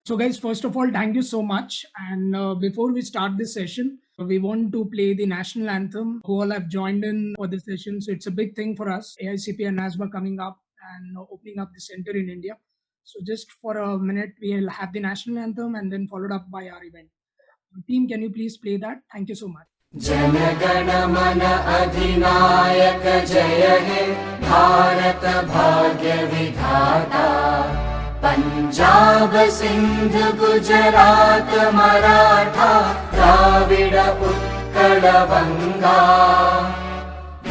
So, guys, first of all, thank you so much. And before we start this session, we want to play the national anthem. Who all have joined in for this session. So, it's a big thing for us. AICPA and NASBA coming up and opening up the center in India. So, just for a minute, we'll have the national anthem and then followed up by our event. Team, can you please play that? Thank you so much. जनगण मन अधिनायक जय हे भारत भाग्य विधाता पंजाब सिंध गुजरात मराठा द्राविड उत्कल बंगा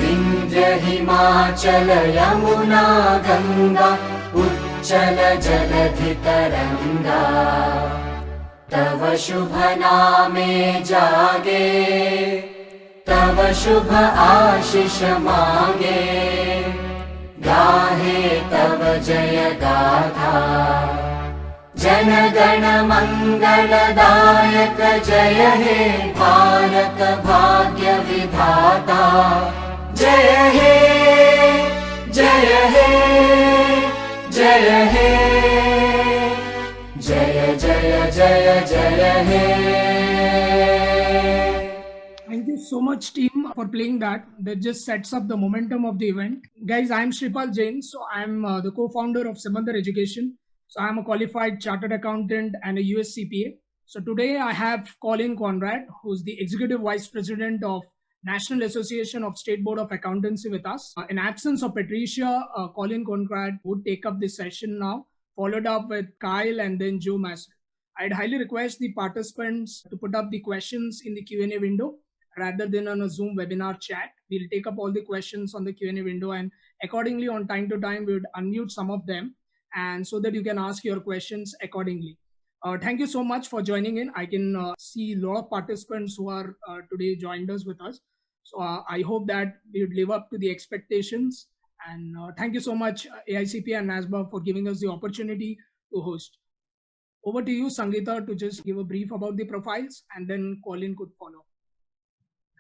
विंध्य हिमाचल यमुना गंगा उच्चल जलधि तरंगा तव शुभ नामे जागे तव शुभ आशीष मांगे गाहे तव जय गाथा जन गण मंगलदायक जय हे भारत भाग्य विधाता जय हे जय हे जय हे जय जय जय जय हे. Thank you so much, team, for playing that. That just sets up the momentum of the event. Guys, I'm Shripal Jain. So I'm the co-founder of Simandhar Education. So I'm a qualified chartered accountant and a US CPA. So today I have Colin Conrad, who's the executive vice president of National Association of State Board of Accountancy with us. In absence of Patricia, Colin Conrad would take up this session now, followed up with Kyle and then Joe Master. I'd highly request the participants to put up the questions in the Q&A window rather than on a Zoom webinar chat. We'll take up all the questions on the Q&A window, and accordingly on time to time, we would unmute some of them and so that you can ask your questions accordingly. Thank you so much for joining in. I can see a lot of participants who are today joined us with us. So I hope that we would live up to the expectations. And thank you so much, AICPA and NASBA, for giving us the opportunity to host. Over to you, Sangeeta, to just give a brief about the profiles, and then Colin could follow.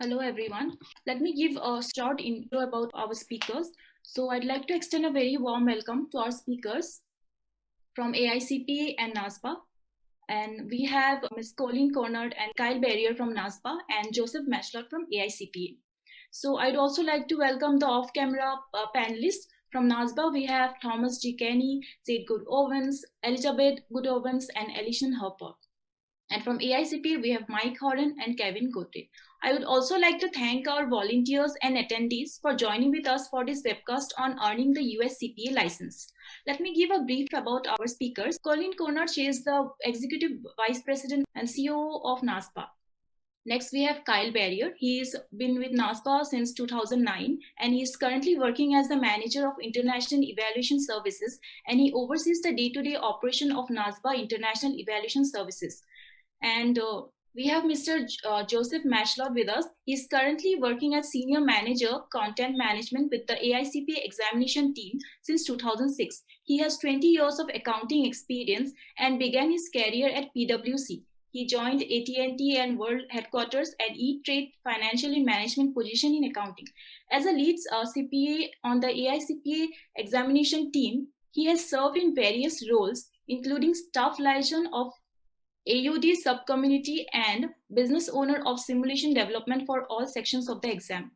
Hello everyone. Let me give a short intro about our speakers. So I'd like to extend a very warm welcome to our speakers from AICPA and NASBA. And we have Ms. Colleen Conrad and Kyle Barrier from NASBA and Joseph Matchlott from AICPA. So I'd also like to welcome the off-camera panelists. From NASBA, we have Thomas G. Kenny, Zaid Good-Owens, Elizabeth Good-Owens, and Alison Harper. And from AICPA, we have Mike Horan and Kevin Gote. I would also like to thank our volunteers and attendees for joining with us for this webcast on earning the US CPA license. Let me give a brief about our speakers. Colleen Conrad, she is the Executive Vice President and CEO of NASBA. Next, we have Kyle Barrier. He's been with NASBA since 2009, and he's currently working as the Manager of International Evaluation Services, and he oversees the day-to-day operation of NASBA International Evaluation Services. And we have Mr. Joseph Matchlott with us. He's currently working as Senior Manager, Content Management with the AICPA examination team since 2006. He has 20 years of accounting experience and began his career at PwC. He joined AT&T and World Headquarters at E-Trade Financial and Management position in accounting. As a lead CPA on the AICPA examination team, he has served in various roles, including staff liaison of AUD subcommittee and business owner of simulation development for all sections of the exam.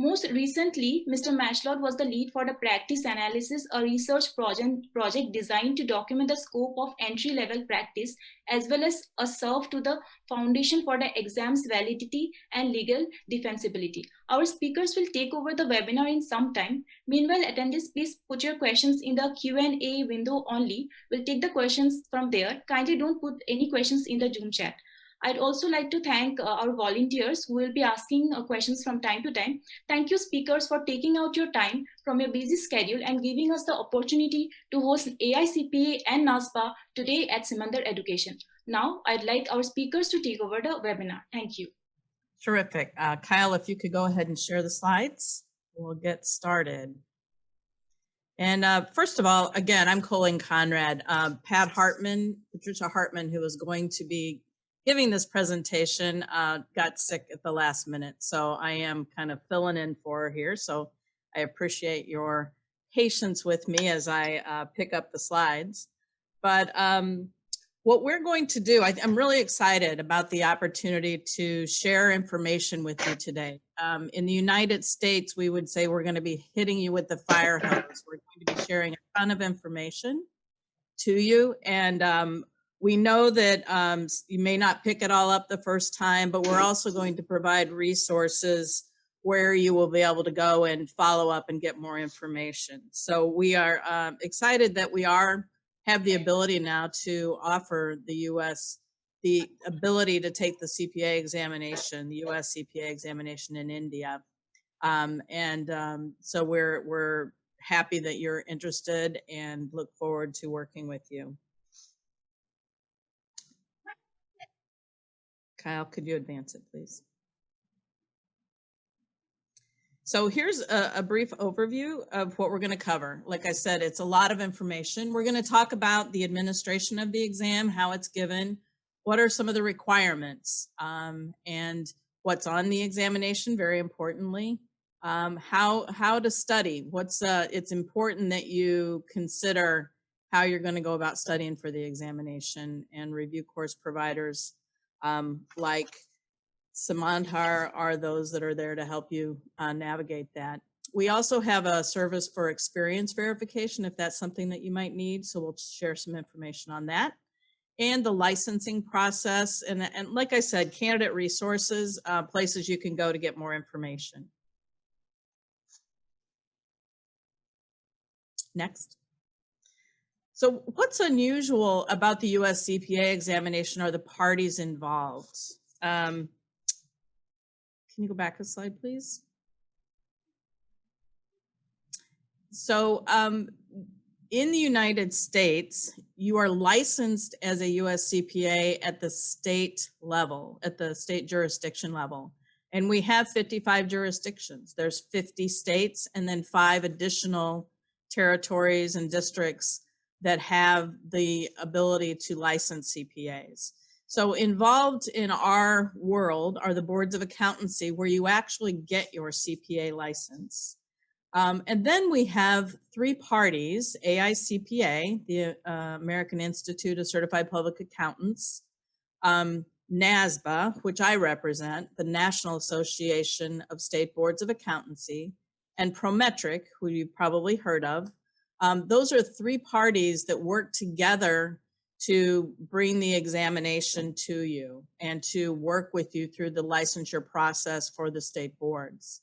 Most recently, Mr. Matchlott was the lead for the practice analysis, a research project designed to document the scope of entry-level practice, as well as a serve to the foundation for the exam's validity and legal defensibility. Our speakers will take over the webinar in some time. Meanwhile, attendees, please put your questions in the Q&A window only. We'll take the questions from there. Kindly don't put any questions in the Zoom chat. I'd also like to thank our volunteers who will be asking questions from time to time. Thank you, speakers, for taking out your time from your busy schedule and giving us the opportunity to host AICPA and NASBA today at Simandhar Education. Now, I'd like our speakers to take over the webinar. Thank you. Terrific. Kyle, if you could go ahead and share the slides, we'll get started. And first of all, again, I'm Colleen Conrad. Patricia Hartman, who is going to be giving this presentation, got sick at the last minute. So I am kind of filling in for her here. So I appreciate your patience with me as I pick up the slides. But what we're going to do, I'm really excited about the opportunity to share information with you today. In the United States, we would say we're going to be hitting you with the fire hose. We're going to be sharing a ton of information to you. And we know that you may not pick it all up the first time, but we're also going to provide resources where you will be able to go and follow up and get more information. So we are excited that we have the ability now to offer the U.S. the ability to take the CPA examination, the US CPA examination in India. So we're happy that you're interested and look forward to working with you. Kyle, could you advance it, please? So here's a brief overview of what we're going to cover. Like I said, it's a lot of information. We're going to talk about the administration of the exam, how it's given, what are some of the requirements, and what's on the examination, very importantly, how to study. It's important that you consider how you're going to go about studying for the examination, and review course providers like Simandhar are those that are there to help you navigate that. We also have a service for experience verification if that's something that you might need. So we'll share some information on that. And the licensing process. And like I said, candidate resources, places you can go to get more information. Next. So what's unusual about the US CPA examination are the parties involved. Can you go back a slide, please? So in the United States, you are licensed as a US CPA at the state level, at the state jurisdiction level. And we have 55 jurisdictions. There's 50 states and then 5 additional territories and districts that have the ability to license CPAs. So involved in our world are the boards of accountancy where you actually get your CPA license. And then we have 3 parties, AICPA, the American Institute of Certified Public Accountants, NASBA, which I represent, the National Association of State Boards of Accountancy, and Prometric, who you've probably heard of. Those are 3 parties that work together to bring the examination to you and to work with you through the licensure process for the state boards.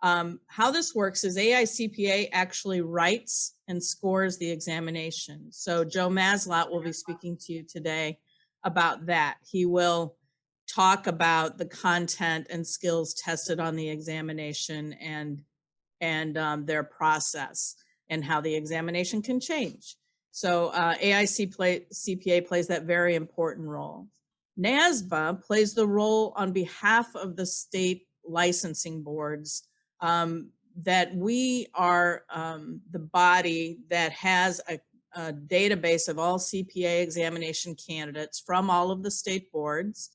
How this works is AICPA actually writes and scores the examination. So Joe Maslot will be speaking to you today about that. He will talk about the content and skills tested on the examination and their process and how the examination can change. So AICPA plays that very important role. NASBA plays the role on behalf of the state licensing boards, that we are the body that has a database of all CPA examination candidates from all of the state boards.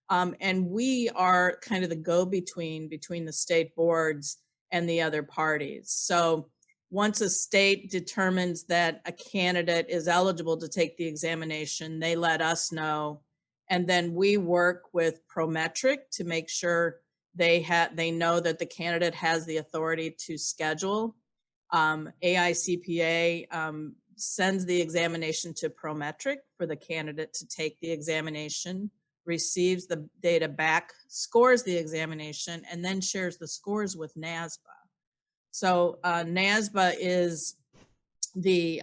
And we are kind of the go-between between the state boards and the other parties. So once a state determines that a candidate is eligible to take the examination, they let us know. And then we work with Prometric to make sure they know that the candidate has the authority to schedule. AICPA sends the examination to Prometric for the candidate to take the examination, receives the data back, scores the examination, and then shares the scores with NASBA. So NASBA is the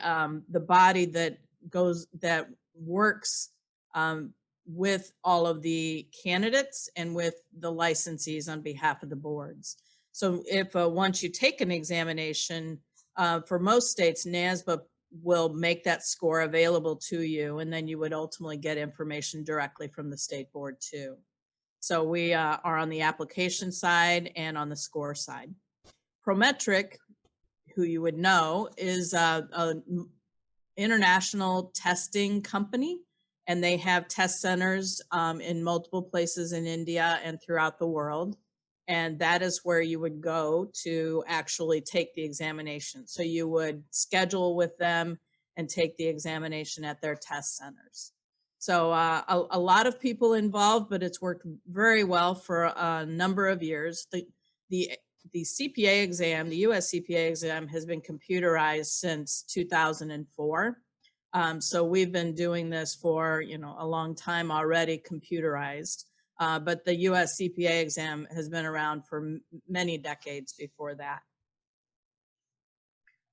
body that works with all of the candidates and with the licensees on behalf of the boards. So if once you take an examination, for most states, NASBA will make that score available to you, and then you would ultimately get information directly from the state board too. So we are on the application side and on the score side. Prometric, who you would know, is an international testing company, and they have test centers in multiple places in India and throughout the world. And that is where you would go to actually take the examination. So you would schedule with them and take the examination at their test centers. So a lot of people involved, but it's worked very well for a number of years. The CPA exam, the US CPA exam, has been computerized since 2004. So we've been doing this for, you know, a long time already, computerized. But the US CPA exam has been around for many decades before that.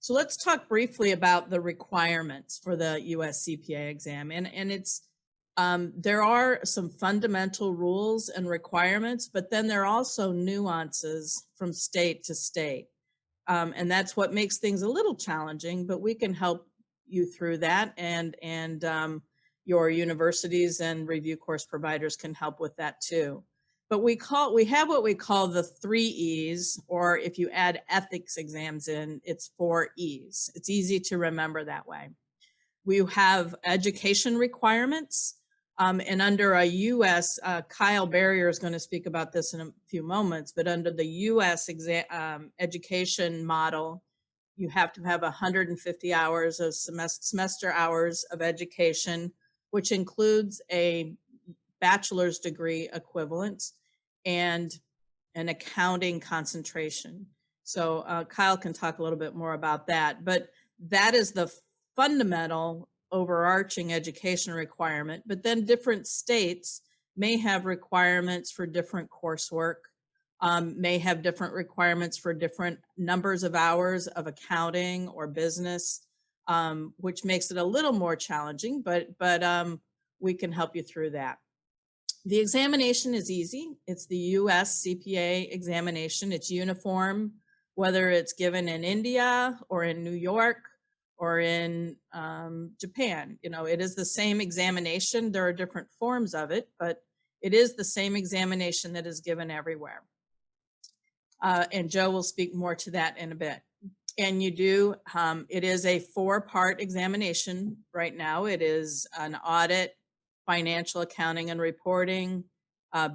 So let's talk briefly about the requirements for the US CPA exam. And it's, there are some fundamental rules and requirements, but then there are also nuances from state to state. And that's what makes things a little challenging, but we can help you through that, and your universities and review course providers can help with that too. But we have what we call the 3 E's, or if you add ethics exams in, it's 4 E's. It's easy to remember that way. We have education requirements, and under a US, Kyle Barrier is going to speak about this in a few moments, but under the US education model, you have to have 150 hours of semester hours of education, which includes a bachelor's degree equivalent and an accounting concentration. So Kyle can talk a little bit more about that, but that is the fundamental overarching education requirement. But then different states may have requirements for different coursework, may have different requirements for different numbers of hours of accounting or business, which makes it a little more challenging, but we can help you through that. The examination is easy. It's the US CPA examination. It's uniform, whether it's given in India or in New York or in Japan. You know, it is the same examination. There are different forms of it, but it is the same examination that is given everywhere. And Joe will speak more to that in a bit. And you do, it is a 4-part examination right now. It is an audit, financial accounting and reporting,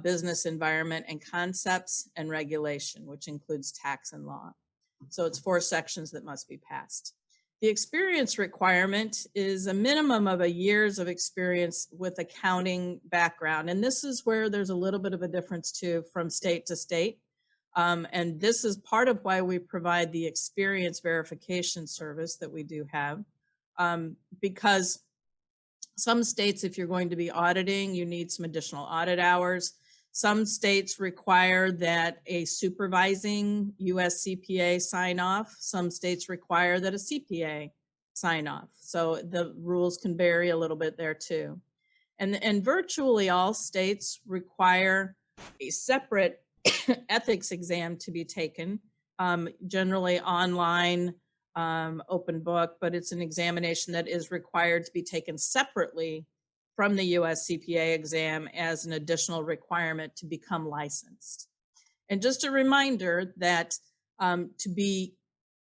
business environment and concepts, and regulation, which includes tax and law. So it's 4 sections that must be passed. The experience requirement is a minimum of a years of experience with accounting background. And this is where there's a little bit of a difference too from state to state. And this is part of why we provide the experience verification service that we do have, because some states, if you're going to be auditing, you need some additional audit hours. Some states require that a supervising US CPA sign off. Some states require that a CPA sign off. So the rules can vary a little bit there too. And virtually all states require a separate ethics exam to be taken, generally online, open book, but it's an examination that is required to be taken separately from the US CPA exam as an additional requirement to become licensed. And just a reminder that to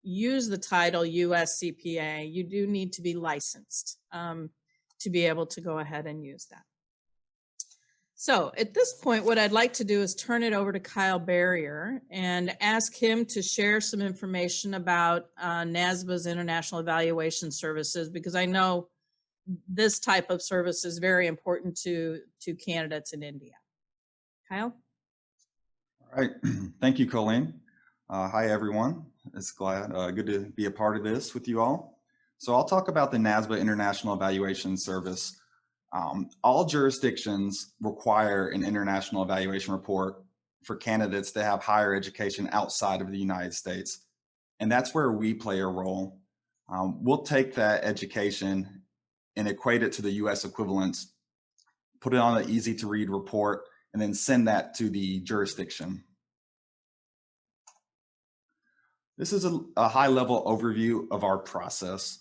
use the title US CPA, you do need to be licensed to be able to go ahead and use that. So at this point, what I'd like to do is turn it over to Kyle Barrier and ask him to share some information about NASBA's International Evaluation Services, because I know this type of service is very important to candidates in India. Kyle? All right, thank you, Colleen. Hi, everyone. It's good to be a part of this with you all. So I'll talk about the NASBA International Evaluation Service. All jurisdictions require an international evaluation report for candidates that have higher education outside of the United States. And that's where we play a role. We'll take that education and equate it to the US equivalents, put it on an easy to read report, and then send that to the jurisdiction. This is a high level overview of our process.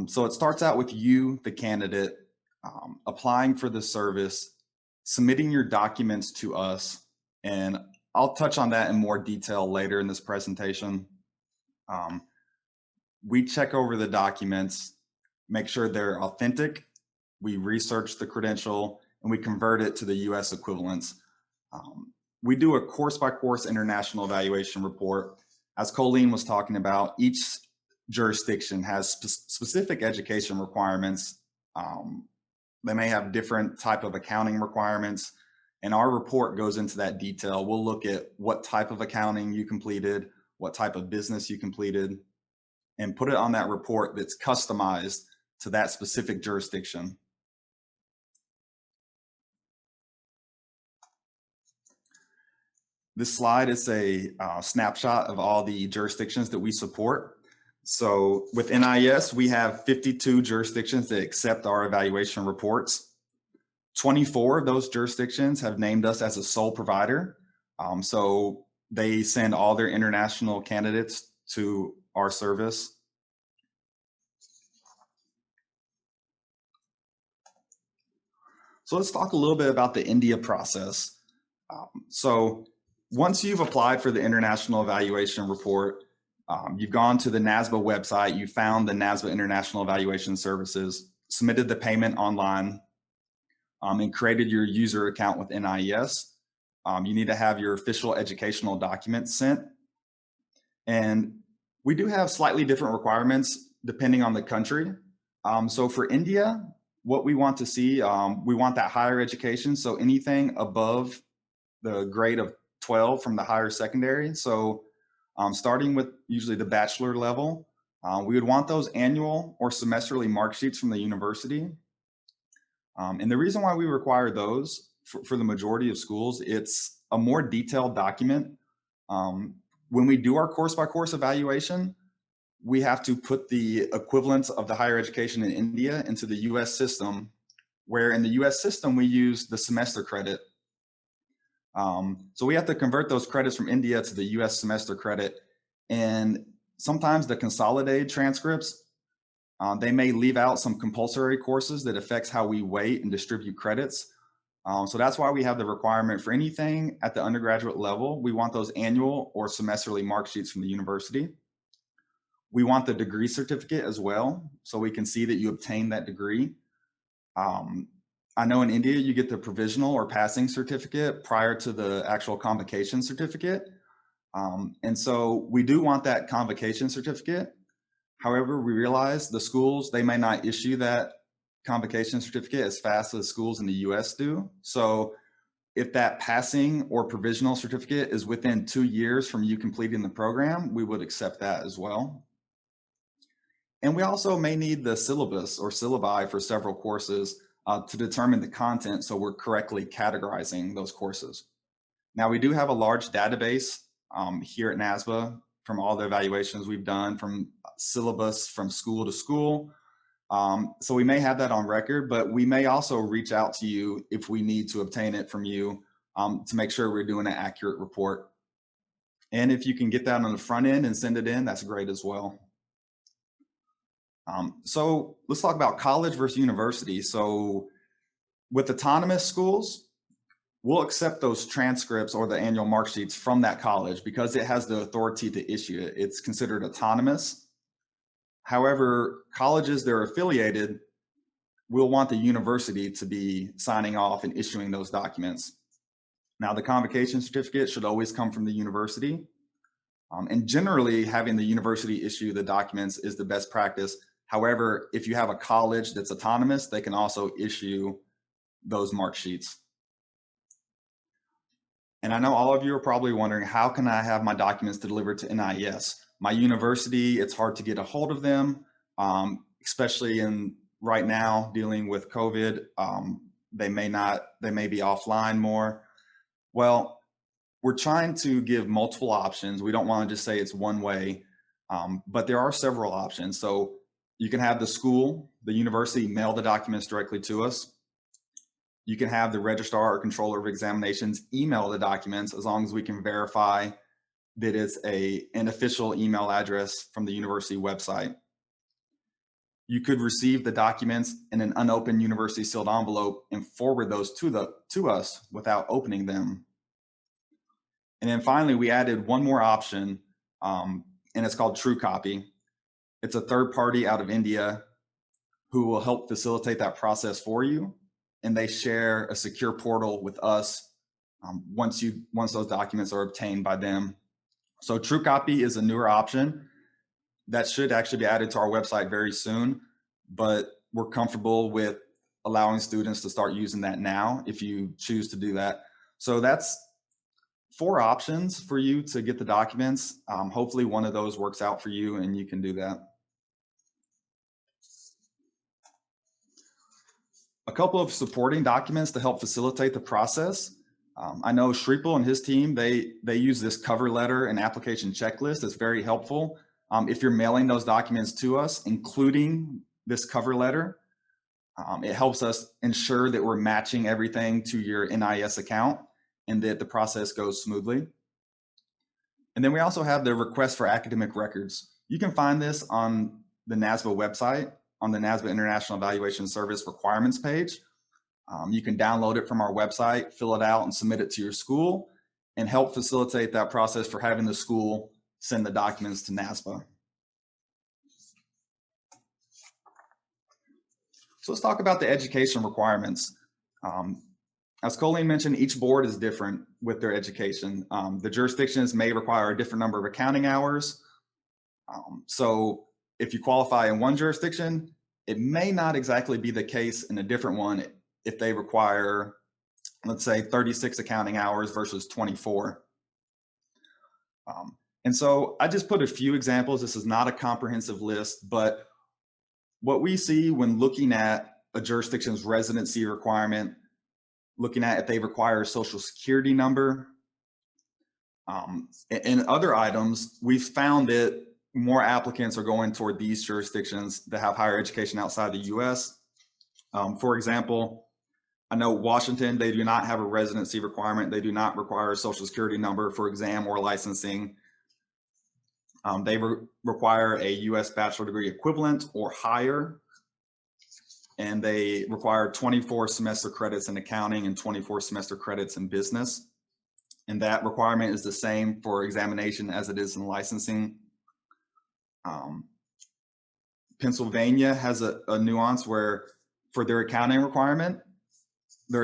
So it starts out with you, the candidate, applying for the service, submitting your documents to us, and I'll touch on that in more detail later in this presentation. We check over the documents, make sure they're authentic, we research the credential, and we convert it to the US equivalents. We do a course-by-course international evaluation report. As Colleen was talking about, each jurisdiction has specific education requirements They may have different type of accounting requirements, and our report goes into that detail. We'll look at what type of accounting you completed, what type of business you completed, and put it on that report that's customized to that specific jurisdiction. This slide is a snapshot of all the jurisdictions that we support. So with NIES, we have 52 jurisdictions that accept our evaluation reports. 24 of those jurisdictions have named us as a sole provider. So they send all their international candidates to our service. So let's talk a little bit about the India process. So once you've applied for the International Evaluation Report, you've gone to the NASBA website, you found the NASBA International Evaluation Services, submitted the payment online, and created your user account with NIES. You need to have your official educational documents sent. And we do have slightly different requirements depending on the country. So for India, what we want to see, we want that higher education. So anything above the grade of 12 from the higher secondary. So starting with usually the bachelor level, we would want those annual or semesterly mark sheets from the university. And the reason why we require those for the majority of schools, it's a more detailed document. When we do our course by course evaluation, we have to put the equivalents of the higher education in India into the US system, where in the US system, we use the semester credit. So we have to convert those credits from India to the US semester credit. And sometimes the consolidated transcripts, they may leave out some compulsory courses that affects how we weight and distribute credits. So that's why we have the requirement for anything at the undergraduate level. We want those annual or semesterly mark sheets from the university. We want the degree certificate as well, so we can see that you obtained that degree. I know in India, you get the provisional or passing certificate prior to the actual convocation certificate. And so we do want that convocation certificate. However, we realize the schools, they may not issue that convocation certificate as fast as schools in the US do. So if that passing or provisional certificate is within 2 years from you completing the program, we would accept that as well. And we also may need the syllabus or syllabi for several courses to determine the content, so we're correctly categorizing those courses. Now, we do have a large database here at NASBA from all the evaluations we've done, from syllabus from school to school. So we may have that on record, but we may also reach out to you if we need to obtain it from you to make sure we're doing an accurate report. And if you can get that on the front end and send it in, that's great as well. So let's talk about college versus university. So with autonomous schools, we'll accept those transcripts or the annual mark sheets from that college because it has the authority to issue it. It's considered autonomous. However, colleges that are affiliated will want the university to be signing off and issuing those documents. Now, the convocation certificate should always come from the university. And generally, having the university issue the documents is the best practice. However, if you have a college that's autonomous, they can also issue those mark sheets. And I know all of you are probably wondering, how can I have my documents delivered to NIES? My university, it's hard to get a hold of them, especially in right now dealing with COVID. They may be offline more. Well, we're trying to give multiple options. We don't want to just say it's one way, but there are several options. So you can have the school, the university mail the documents directly to us. You can have the registrar or controller of examinations email the documents as long as we can verify that it's an official email address from the university website. You could receive the documents in an unopened university sealed envelope and forward those to us without opening them. And then finally, we added one more option, and it's called True Copy. It's a third party out of India who will help facilitate that process for you. And they share a secure portal with us once those documents are obtained by them. So True Copy is a newer option that should actually be added to our website very soon, but we're comfortable with allowing students to start using that now if you choose to do that. So that's 4 options for you to get the documents. Hopefully one of those works out for you and you can do that. A couple of supporting documents to help facilitate the process. I know Shripal and his team, they use this cover letter and application checklist. It's very helpful. If you're mailing those documents to us, including this cover letter, it helps us ensure that we're matching everything to your NIES account and that the process goes smoothly. And then we also have the request for academic records. You can find this on the NASBA website, on the NASBA International Evaluation Service requirements page. You can download it from our website, fill it out and submit it to your school and help facilitate that process for having the school send the documents to NASBA. So let's talk about the education requirements. As Colleen mentioned, each board is different with their education. The jurisdictions may require a different number of accounting hours. So if you qualify in one jurisdiction, it may not exactly be the case in a different one if they require, let's say, 36 accounting hours versus 24. And so I just put a few examples. This is not a comprehensive list, but what we see when looking at a jurisdiction's residency requirement, looking at if they require a social security number, and other items, we've found that more applicants are going toward these jurisdictions that have higher education outside the US. For example, I know Washington, they do not have a residency requirement. They do not require a social security number for exam or licensing. They require a US bachelor degree equivalent or higher. And they require 24 semester credits in accounting and 24 semester credits in business. And that requirement is the same for examination as it is in licensing. Pennsylvania has a nuance where for their accounting requirement, they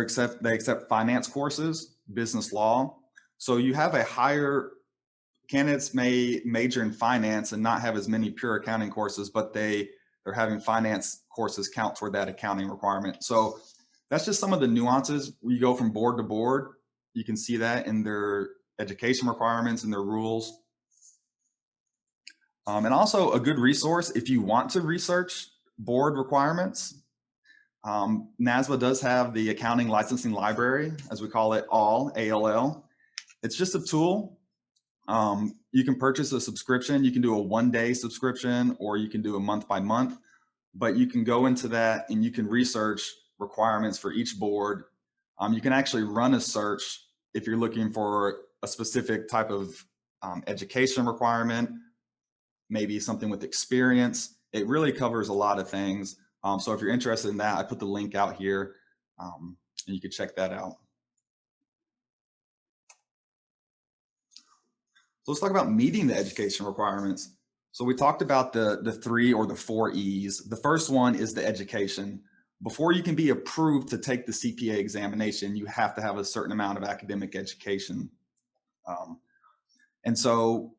accept finance courses, business law. So you have a higher, candidates may major in finance and not have as many pure accounting courses, but they're having finance courses count toward that accounting requirement. So that's just some of the nuances. We go from board to board. You can see that in their education requirements and their rules. And also a good resource if you want to research board requirements. NASBA does have the accounting licensing library, as we call it, ALL. It's just a tool. You can purchase a subscription. You can do a one-day subscription or you can do a month by month, but you can go into that and you can research requirements for each board. You can actually run a search if you're looking for a specific type of education requirement, maybe something with experience. It really covers a lot of things. So if you're interested in that, I put the link out here and you can check that out. So let's talk about meeting the education requirements. So we talked about the 3 or the 4 E's. The first one is the education. Before you can be approved to take the CPA examination, you have to have a certain amount of academic education. And so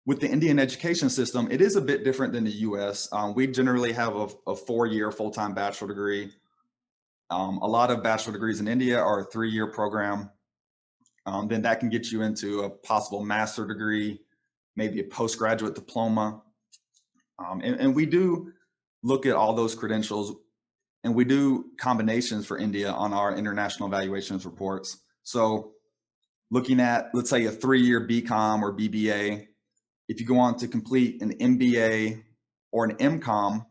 with the Indian education system, it is a bit different than the US. We generally have a 4-year full-time bachelor degree. A lot of bachelor degrees in India are a 3-year program. Then that can get you into a possible master degree, maybe a postgraduate diploma. And we do look at all those credentials and we do combinations for India on our international evaluations reports. So looking at, let's say, a 3-year BCom or BBA, if you go on to complete an MBA or an MCom,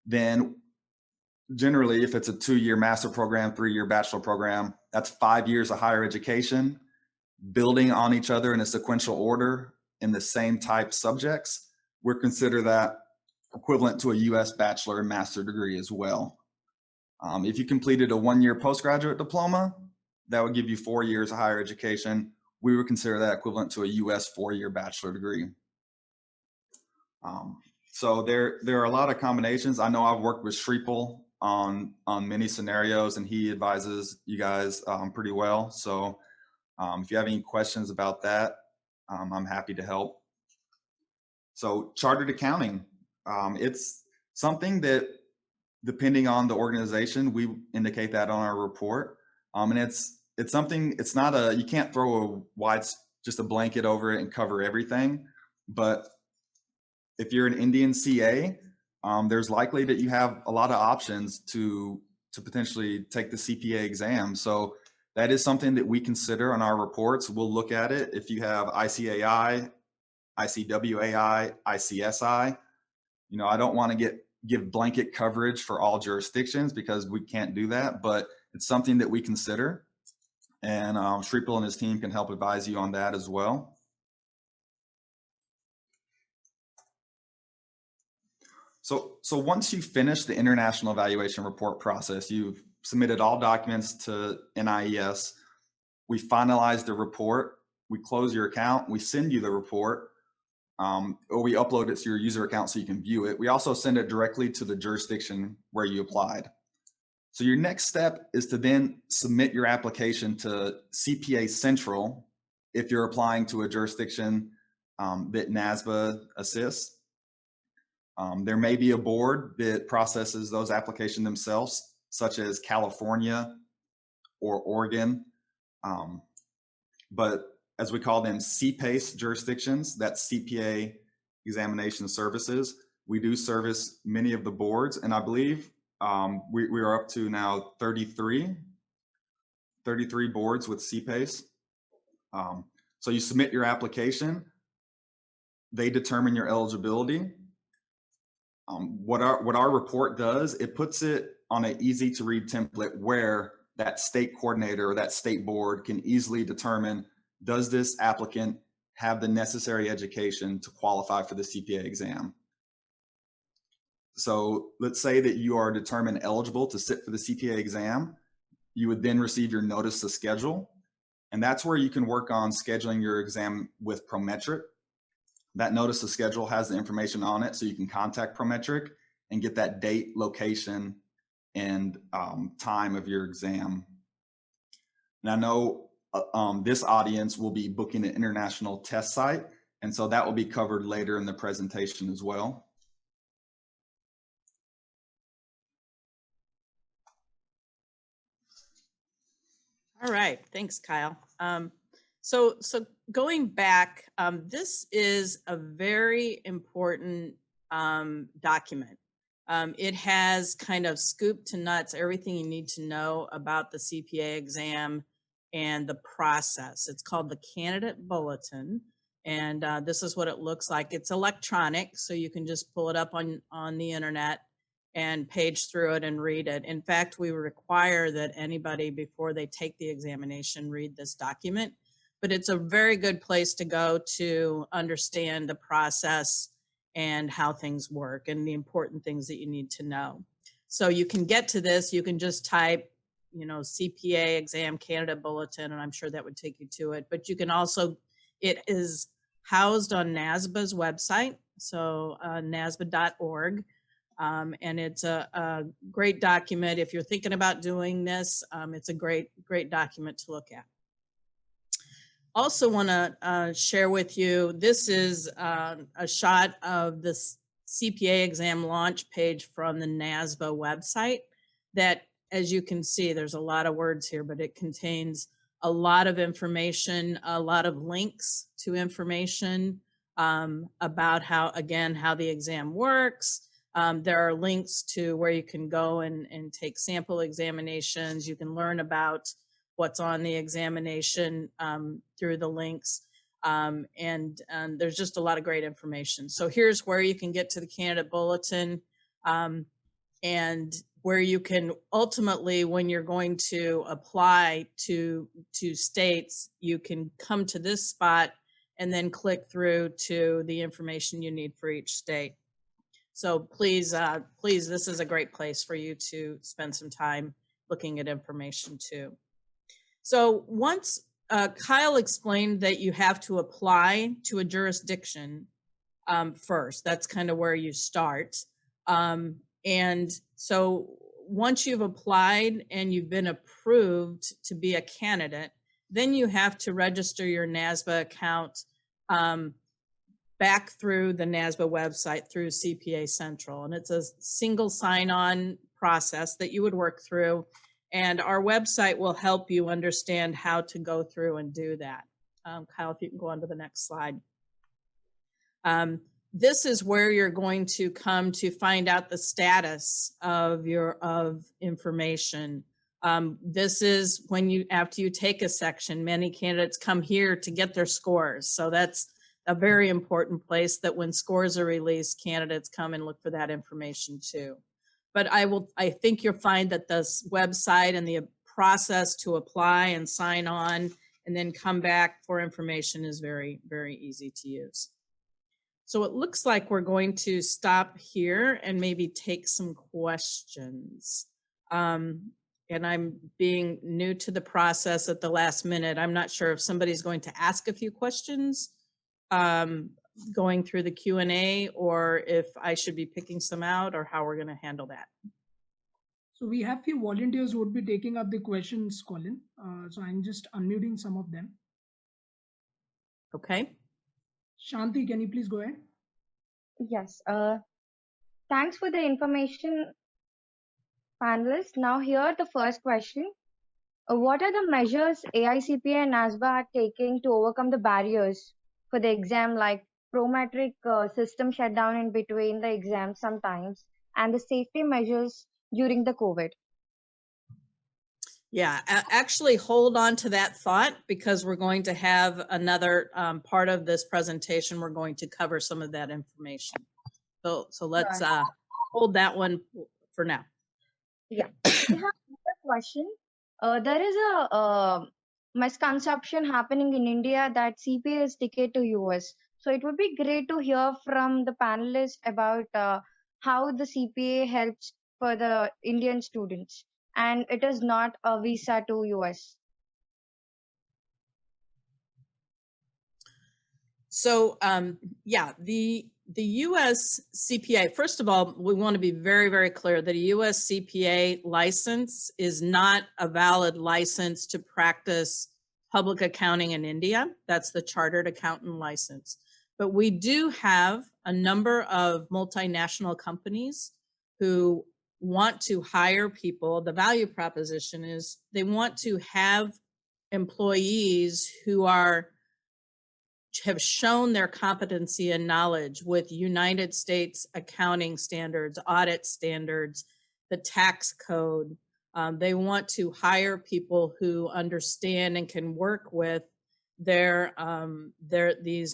then generally if it's a 2-year master program, 3-year bachelor program, that's 5 years of higher education, building on each other in a sequential order in the same type subjects. We're consider that equivalent to a US bachelor and master degree as well. If you completed a 1-year postgraduate diploma, that would give you 4 years of higher education. We would consider that equivalent to a US 4-year bachelor degree. So there are a lot of combinations. I know I've worked with Shripal on many scenarios and he advises you guys pretty well. So if you have any questions about that, I'm happy to help. So chartered accounting, it's something that depending on the organization, we indicate that on our report. And it's something, it's not a, you can't throw just a blanket over it and cover everything. But if you're an Indian CA, there's likely that you have a lot of options to potentially take the CPA exam. So that is something that we consider on our reports. We'll look at it. If you have ICAI, ICWAI, ICSI, you know, I don't want to give blanket coverage for all jurisdictions because we can't do that, but it's something that we consider. And Shripal and his team can help advise you on that as well. So once you finish the international evaluation report process, you've submitted all documents to NIES, we finalize the report, we close your account, we send you the report, or we upload it to your user account so you can view it. We also send it directly to the jurisdiction where you applied. So your next step is to then submit your application to CPA Central if you're applying to a jurisdiction that NASBA assists. There may be a board that processes those applications themselves, such as California or Oregon. But as we call them CPACE jurisdictions, that's CPA Examination Services, we do service many of the boards, and I believe we are up to now 33 boards with CPACE. So you submit your application, they determine your eligibility. What our report does, it puts it on an easy to read template where that state coordinator or that state board can easily determine, does this applicant have the necessary education to qualify for the CPA exam? So let's say that you are determined eligible to sit for the CPA exam. You would then receive your notice to schedule. And that's where you can work on scheduling your exam with Prometric. That notice to schedule has the information on it, so you can contact Prometric and get that date, location, and time of your exam. And I know this audience will be booking an international test site, and so that will be covered later in the presentation as well. All right, thanks, Kyle. So going back, this is a very important document. It has kind of scoop to nuts everything you need to know about the CPA exam and the process. It's called the Candidate Bulletin, and this is what it looks like. It's electronic, so you can just pull it up on the internet and page through it and read it. In fact, we require that anybody, before they take the examination, read this document. But it's a very good place to go to understand the process and how things work and the important things that you need to know. So you can get to this, you can just type, you know, CPA exam candidate bulletin, and I'm sure that would take you to it. But you can also, it is housed on NASBA's website, so NASBA.org. And it's a great document. If you're thinking about doing this, it's a great document to look at. Also want to share with you, this is a shot of the CPA exam launch page from the NASBA website that, as you can see, there's a lot of words here, but it contains a lot of information, a lot of links to information about how the exam works. There are links to where you can go and take sample examinations. You can learn about what's on the examination through the links. And there's just a lot of great information. So here's where you can get to the candidate bulletin and where you can ultimately, when you're going to apply to states, you can come to this spot and then click through to the information you need for each state. So please, this is a great place for you to spend some time looking at information too. So once Kyle explained that you have to apply to a jurisdiction first, that's kind of where you start. And so once you've applied and you've been approved to be a candidate, then you have to register your NASBA account back through the NASBA website through CPA Central. And it's a single sign-on process that you would work through, and our website will help you understand how to go through and do that. Kyle, if you can go on to the next slide. This is where you're going to come to find out the status of your information. This is when after you take a section, many candidates come here to get their scores. So that's a very important place that when scores are released, candidates come and look for that information too. But I think you'll find that this website and the process to apply and sign on and then come back for information is very, very easy to use. So it looks like we're going to stop here and maybe take some questions. And I'm being new to the process at the last minute. I'm not sure if somebody's going to ask a few questions going through the Q&A, or if I should be picking some out, or how we're going to handle that. So we have few volunteers who would be taking up the questions, Colin. So I'm just unmuting some of them. Okay. Shanti, can you please go ahead? Yes. Thanks for the information, panelists. Now here the first question. What are the measures AICPA and NASBA are taking to overcome the barriers for the exam, like prometric system shutdown in between the exams sometimes, and the safety measures during the COVID? Yeah, actually hold on to that thought, because we're going to have another part of this presentation. We're going to cover some of that information. So let's hold that one for now. Yeah. We have another question. There is a misconception happening in India that CPA is ticket to US. So it would be great to hear from the panelists about how the CPA helps for the Indian students, and it is not a visa to US. So yeah, the US CPA, first of all, we want to be very, very clear that a US CPA license is not a valid license to practice public accounting in India. That's the Chartered Accountant license. But we do have a number of multinational companies who want to hire people. The value proposition is they want to have employees who have shown their competency and knowledge with United States accounting standards, audit standards, the tax code. They want to hire people who understand and can work with these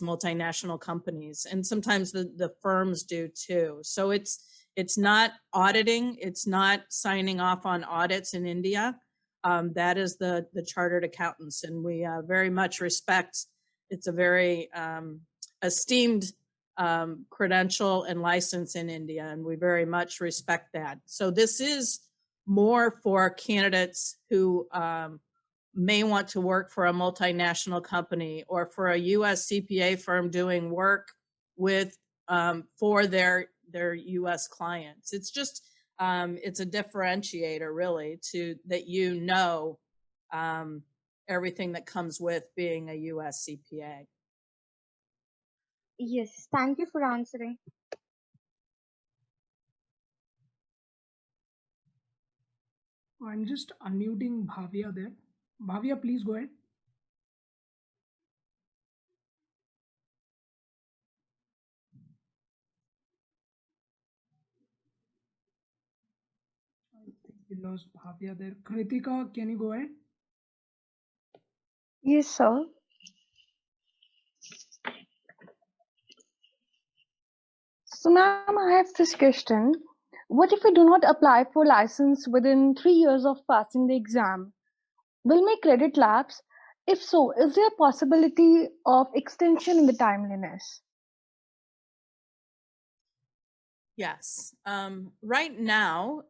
multinational companies, and sometimes the firms do too. So it's not auditing, it's not signing off on audits in India. That is the chartered accountants, and we very much respect. It's a very esteemed credential and license in India, and we very much respect that. So this is more for candidates who may want to work for a multinational company or for a US CPA firm doing work with for their US clients. It's just it's a differentiator really that everything that comes with being a US CPA. Yes, thank you for answering. I'm just unmuting Bhavya there. Bhavya, please go ahead. I think we lost Bhavya there. Kritika, can you go ahead? Yes, sir. So, ma'am, I have this question. What if we do not apply for license within 3 years of passing the exam? Will my credit lapse? If so, is there a possibility of extension in the timeliness? Yes. Right now,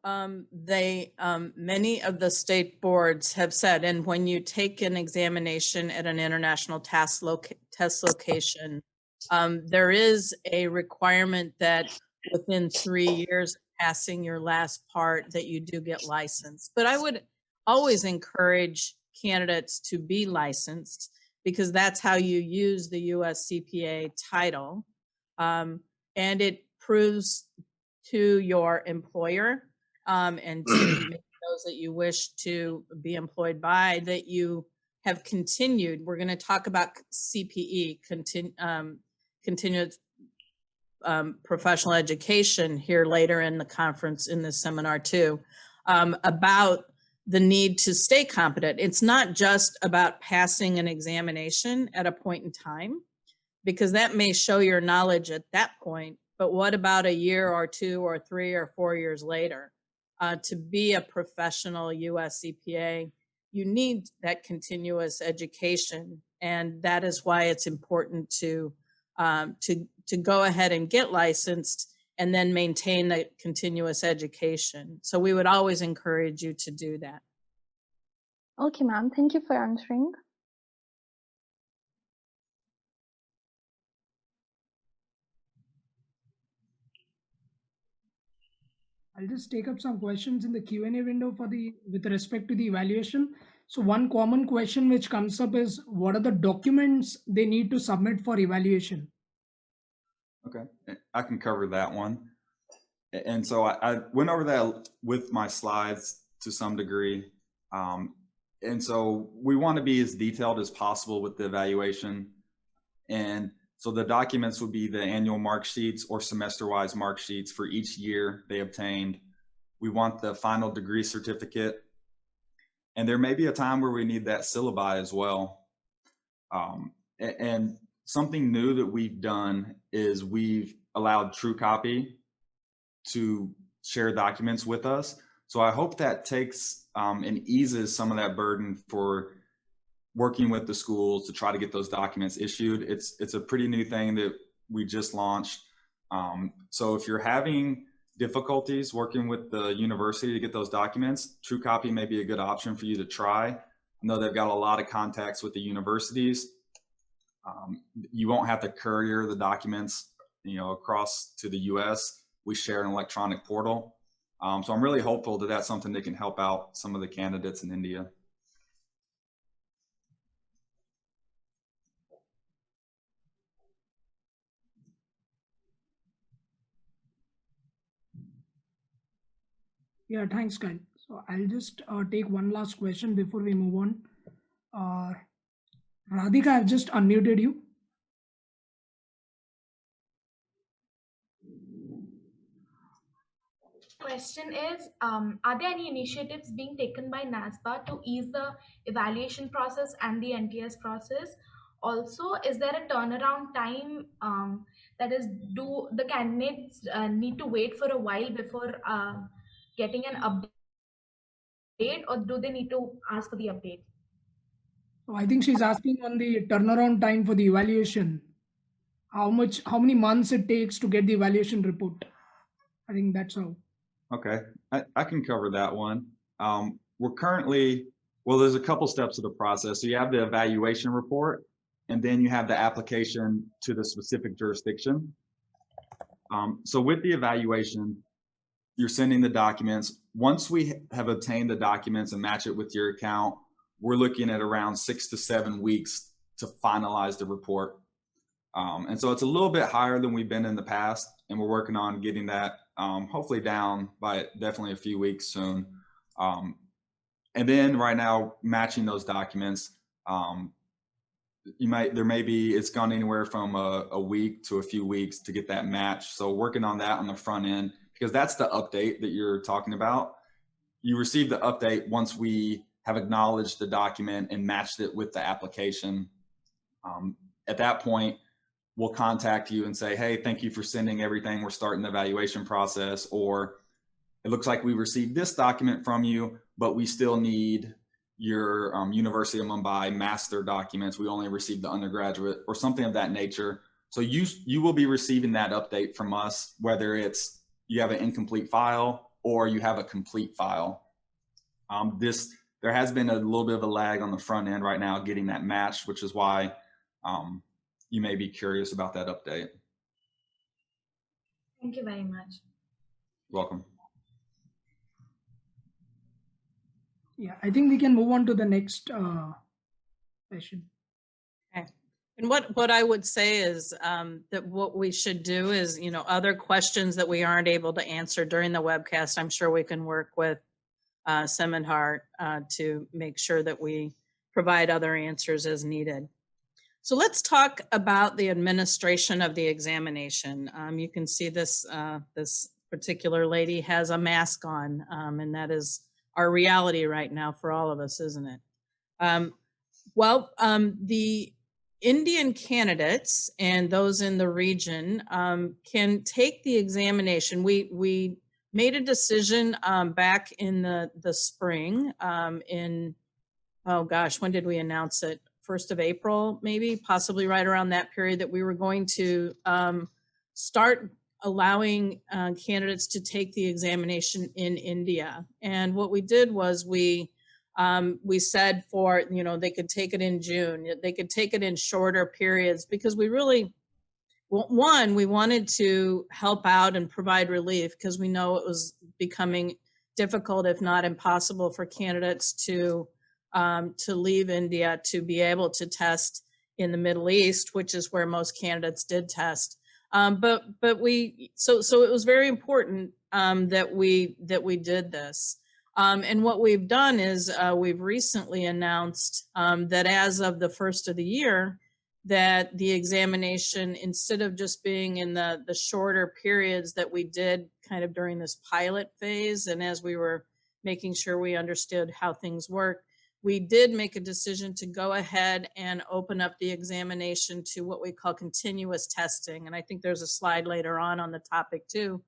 many of the state boards have said, and when you take an examination at an international test location, there is a requirement that within 3 years of passing your last part that you do get licensed. But I would always encourage candidates to be licensed, because that's how you use the US CPA title. And it proves to your employer and to maybe those that you wish to be employed by, that you have continued. We're going to talk about CPE, continuous professional education, here later in the conference, in this seminar too, about the need to stay competent. It's not just about passing an examination at a point in time, because that may show your knowledge at that point, but what about a year or 2 or 3 or 4 years later? To be a professional US CPA, you need that continuous education, and that is why it's important to go ahead and get licensed and then maintain the continuous education. So we would always encourage you to do that. Okay, ma'am. Thank you for answering. I'll just take up some questions in the Q&A window with respect to the evaluation. So one common question which comes up is, what are the documents they need to submit for evaluation? Okay, I can cover that one. And so I went over that with my slides to some degree. And so we want to be as detailed as possible with the evaluation. And so the documents would be the annual mark sheets or semester-wise mark sheets for each year they obtained. We want the final degree certificate. And there may be a time where we need that syllabi as well. And something new that we've done is we've allowed TrueCopy to share documents with us. So I hope that takes and eases some of that burden for working with the schools to try to get those documents issued. It's a pretty new thing that we just launched. So if you're having difficulties working with the university to get those documents, TrueCopy may be a good option for you to try. I know they've got a lot of contacts with the universities. You won't have to courier the documents, across to the US. We share an electronic portal. So I'm really hopeful that that's something that can help out some of the candidates in India. Yeah, thanks, Kyle. So I'll just take one last question before we move on. Radhika, I've just unmuted you. Question is, are there any initiatives being taken by NASBA to ease the evaluation process and the NTS process? Also, is there a turnaround time, that is, do the candidates need to wait for a while before getting an update, or do they need to ask for the update? So I think she's asking on the turnaround time for the evaluation. How many months it takes to get the evaluation report? I think that's how. Okay, I can cover that one. We're currently, well, there's a couple steps of the process. So you have the evaluation report, and then you have the application to the specific jurisdiction. So with the evaluation, you're sending the documents. Once we have obtained the documents and match it with your account, we're looking at around 6 to 7 weeks to finalize the report. And so it's a little bit higher than we've been in the past, and we're working on getting that hopefully down by definitely a few weeks soon. And then right now, matching those documents, it's gone anywhere from a week to a few weeks to get that match. So working on that on the front end, because that's the update that you're talking about. You receive the update once we have acknowledged the document and matched it with the application. At that point, we'll contact you and say, hey, thank you for sending everything. We're starting the evaluation process. Or it looks like we received this document from you, but we still need your University of Mumbai master documents. We only received the undergraduate, or something of that nature. So you will be receiving that update from us, whether it's you have an incomplete file or you have a complete file. There has been a little bit of a lag on the front end right now getting that matched, which is why you may be curious about that update. Thank you very much. Welcome. Yeah, I think we can move on to the next session. Okay. And what I would say is that what we should do is, other questions that we aren't able to answer during the webcast, I'm sure we can work with Simandhar to make sure that we provide other answers as needed. So let's talk about the administration of the examination. You can see this, this particular lady has a mask on, and that is our reality right now for all of us, isn't it? The Indian candidates and those in the region can take the examination. We made a decision back in the spring oh gosh, when did we announce it? 1st of April, maybe, possibly right around that period, that we were going to start allowing candidates to take the examination in India. And what we did was we said for, they could take it in June, they could take it in shorter periods, because we really, one, we wanted to help out and provide relief, because we know it was becoming difficult, if not impossible, for candidates to leave India to be able to test in the Middle East, which is where most candidates did test. So it was very important that we did this. And what we've done is we've recently announced that as of the first of the year, that the examination, instead of just being in the shorter periods that we did kind of during this pilot phase, and as we were making sure we understood how things work, we did make a decision to go ahead and open up the examination to what we call continuous testing. And I think there's a slide later on the topic too,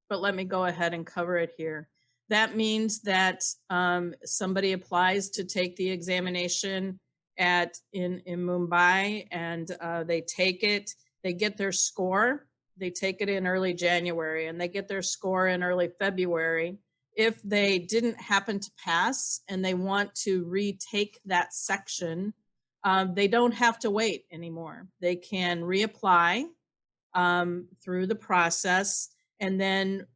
but let me go ahead and cover it here. That means that somebody applies to take the examination in Mumbai, and they take it, they get their score, they take it in early January, and they get their score in early February. If they didn't happen to pass and they want to retake that section, they don't have to wait anymore. They can reapply through the process and then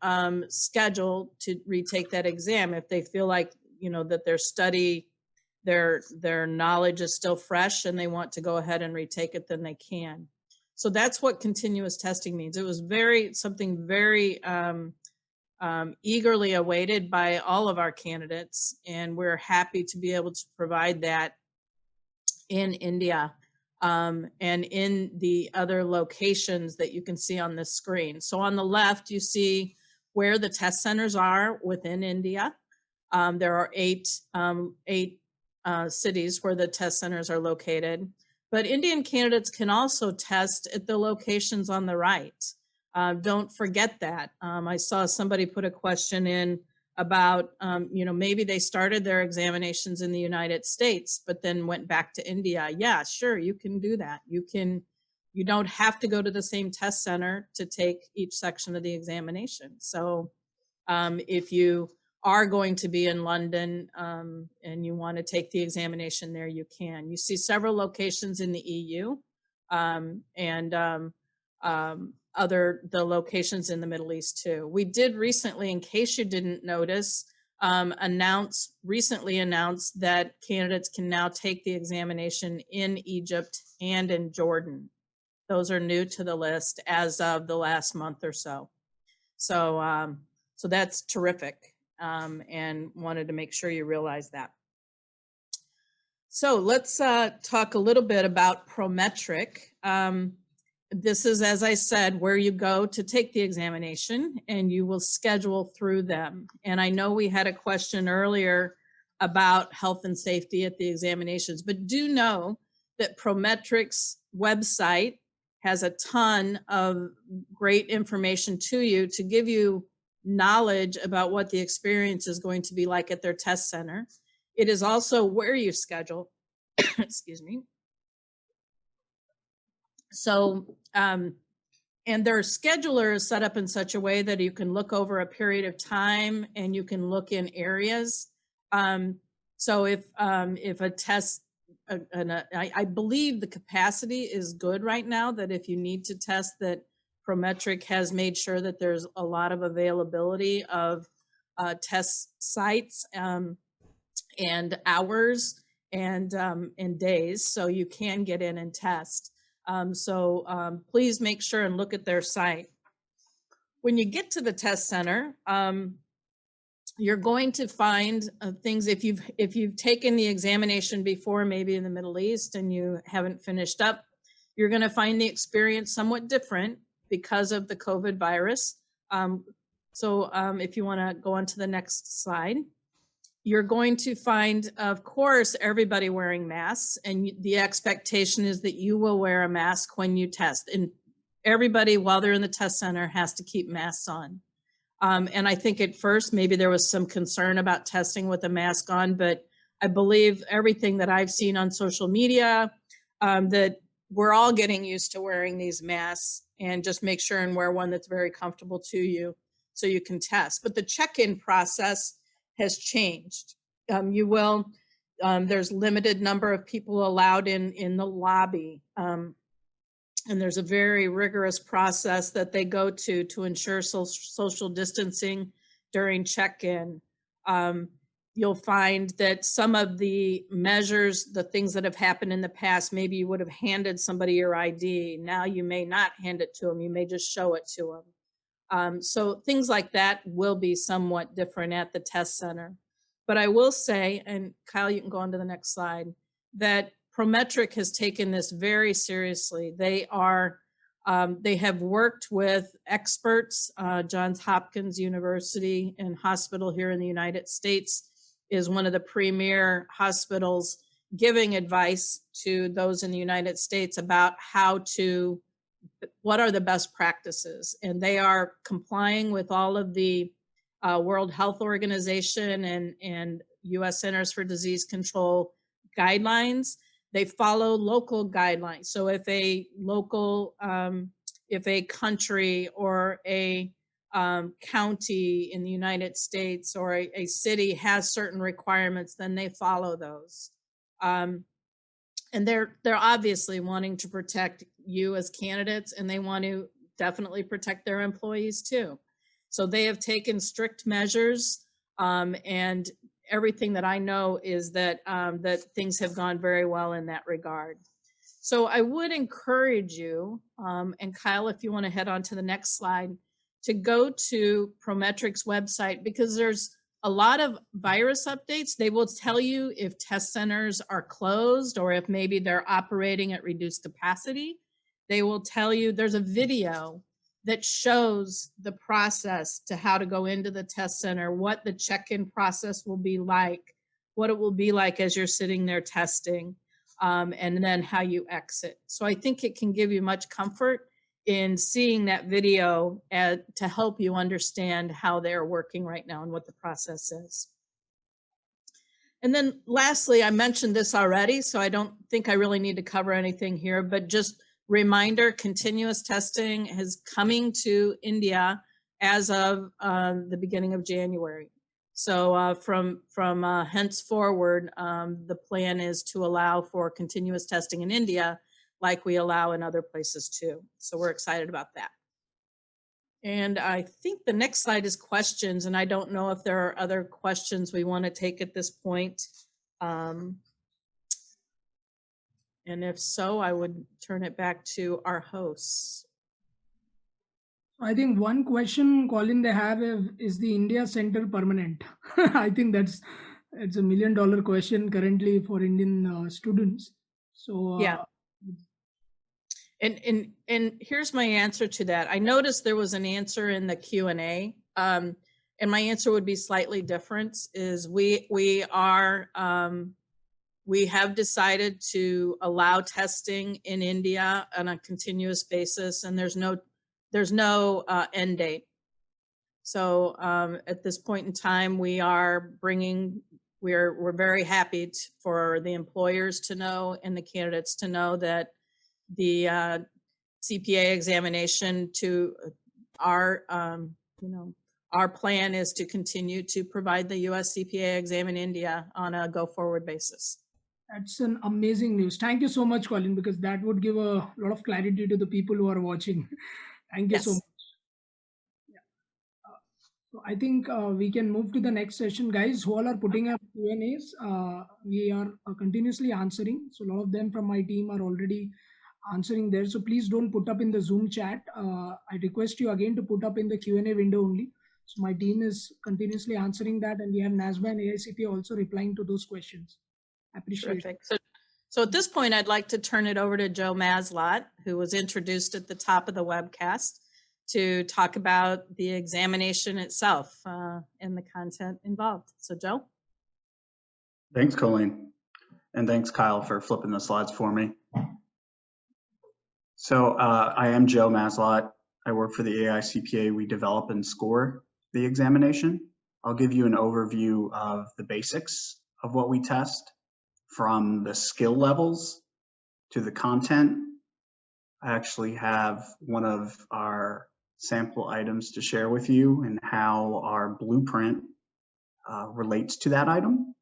schedule to retake that exam. If they feel like, that their knowledge is still fresh and they want to go ahead and retake it, then they can. So that's what continuous testing means. It was something very eagerly awaited by all of our candidates, and we're happy to be able to provide that in India and in the other locations that you can see on this screen. So on the left, you see where the test centers are within India. There are eight cities where the test centers are located, but Indian candidates can also test at the locations on the right. Don't forget that. I saw somebody put a question in about, maybe they started their examinations in the United States, but then went back to India. Yeah, sure, you can do that. You don't have to go to the same test center to take each section of the examination. So if you are going to be in London and you want to take the examination there, you can. You see several locations in the EU and the locations in the Middle East too. We did recently, in case you didn't notice, recently announced that candidates can now take the examination in Egypt and in Jordan. Those are new to the list as of the last month or so. So that's terrific, and wanted to make sure you realize that. So let's talk a little bit about Prometric. This is, as I said, where you go to take the examination, and you will schedule through them. And I know we had a question earlier about health and safety at the examinations, but do know that Prometric's website has a ton of great information to you to give you knowledge about what the experience is going to be like at their test center. It is also where you schedule, excuse me. So, and their scheduler is set up in such a way that you can look over a period of time and you can look in areas. So if a test, I believe the capacity is good right now, that if you need to test, that Prometric has made sure that there's a lot of availability of test sites and hours and days, so you can get in and test. Please make sure and look at their site. When you get to the test center, you're going to find things. If you've taken the examination before, maybe in the Middle East, and you haven't finished up, you're going to find the experience somewhat different because of the COVID virus. If you want to go on to the next slide, you're going to find, of course, everybody wearing masks, and the expectation is that you will wear a mask when you test. And everybody, while they're in the test center, has to keep masks on. And I think at first, maybe there was some concern about testing with a mask on, but I believe everything that I've seen on social media, that we're all getting used to wearing these masks, and just make sure and wear one that's very comfortable to you so you can test. But the check-in process has changed. There's limited number of people allowed in the lobby. And there's a very rigorous process that they go to ensure social distancing during check-in. You'll find that some of the measures, the things that have happened in the past, maybe you would have handed somebody your ID. Now you may not hand it to them. You may just show it to them. So things like that will be somewhat different at the test center. But I will say, and Kyle, you can go on to the next slide, that Prometric has taken this very seriously. They have worked with experts. Johns Hopkins University and Hospital here in the United States is one of the premier hospitals giving advice to those in the United States about what are the best practices. And they are complying with all of the World Health Organization and US Centers for Disease Control guidelines. They follow local guidelines. So if a country or a county in the United States or a city has certain requirements, then they follow those. And they're obviously wanting to protect you as candidates, and they want to definitely protect their employees too. So they have taken strict measures, and everything that I know is that that things have gone very well in that regard. So I would encourage you, and Kyle, if you want to head on to the next slide, to go to Prometric's website, because there's a lot of virus updates. They will tell you if test centers are closed or if maybe they're operating at reduced capacity. They will tell you, there's a video that shows the process to how to go into the test center, what the check-in process will be like, what it will be like as you're sitting there testing, and then how you exit. So I think it can give you much comfort in seeing that video to help you understand how they're working right now and what the process is. And then lastly, I mentioned this already, so I don't think I really need to cover anything here, but just reminder, continuous testing is coming to India as of the beginning of January. So from henceforward, the plan is to allow for continuous testing in India like we allow in other places too. So we're excited about that. And I think the next slide is questions, and I don't know if there are other questions we want to take at this point. And if so, I would turn it back to our hosts. I think one question, Colin, they have is the India Center permanent? I think it's a $1 million question currently for Indian students. So yeah. And here's my answer to that. I noticed there was an answer in the Q&A, and my answer would be slightly different. Is we have decided to allow testing in India on a continuous basis, and there's no end date. So at this point in time, we're very happy for the employers to know and the candidates to know that the CPA examination our plan is to continue to provide the US CPA exam in India on a go-forward basis. That's an amazing news. Thank you so much, Colin, because that would give a lot of clarity to the people who are watching. Thank you so much. Yeah. So I think we can move to the next session. Guys, who all are putting up Q&As, we are continuously answering. So a lot of them from my team are already answering there. So please don't put up in the Zoom chat. I request you again to put up in the Q&A window only. So my team is continuously answering that, and we have NASBA and AICPA also replying to those questions. I appreciate Terrific. So at this point, I'd like to turn it over to Joe Maslot, who was introduced at the top of the webcast, to talk about the examination itself and the content involved. So Joe? Thanks, Colleen. And thanks, Kyle, for flipping the slides for me. So I am Joe Maslot. I work for the AICPA. We develop and score the examination. I'll give you an overview of the basics of what we test, from the skill levels to the content. I actually have one of our sample items to share with you and how our blueprint relates to that item.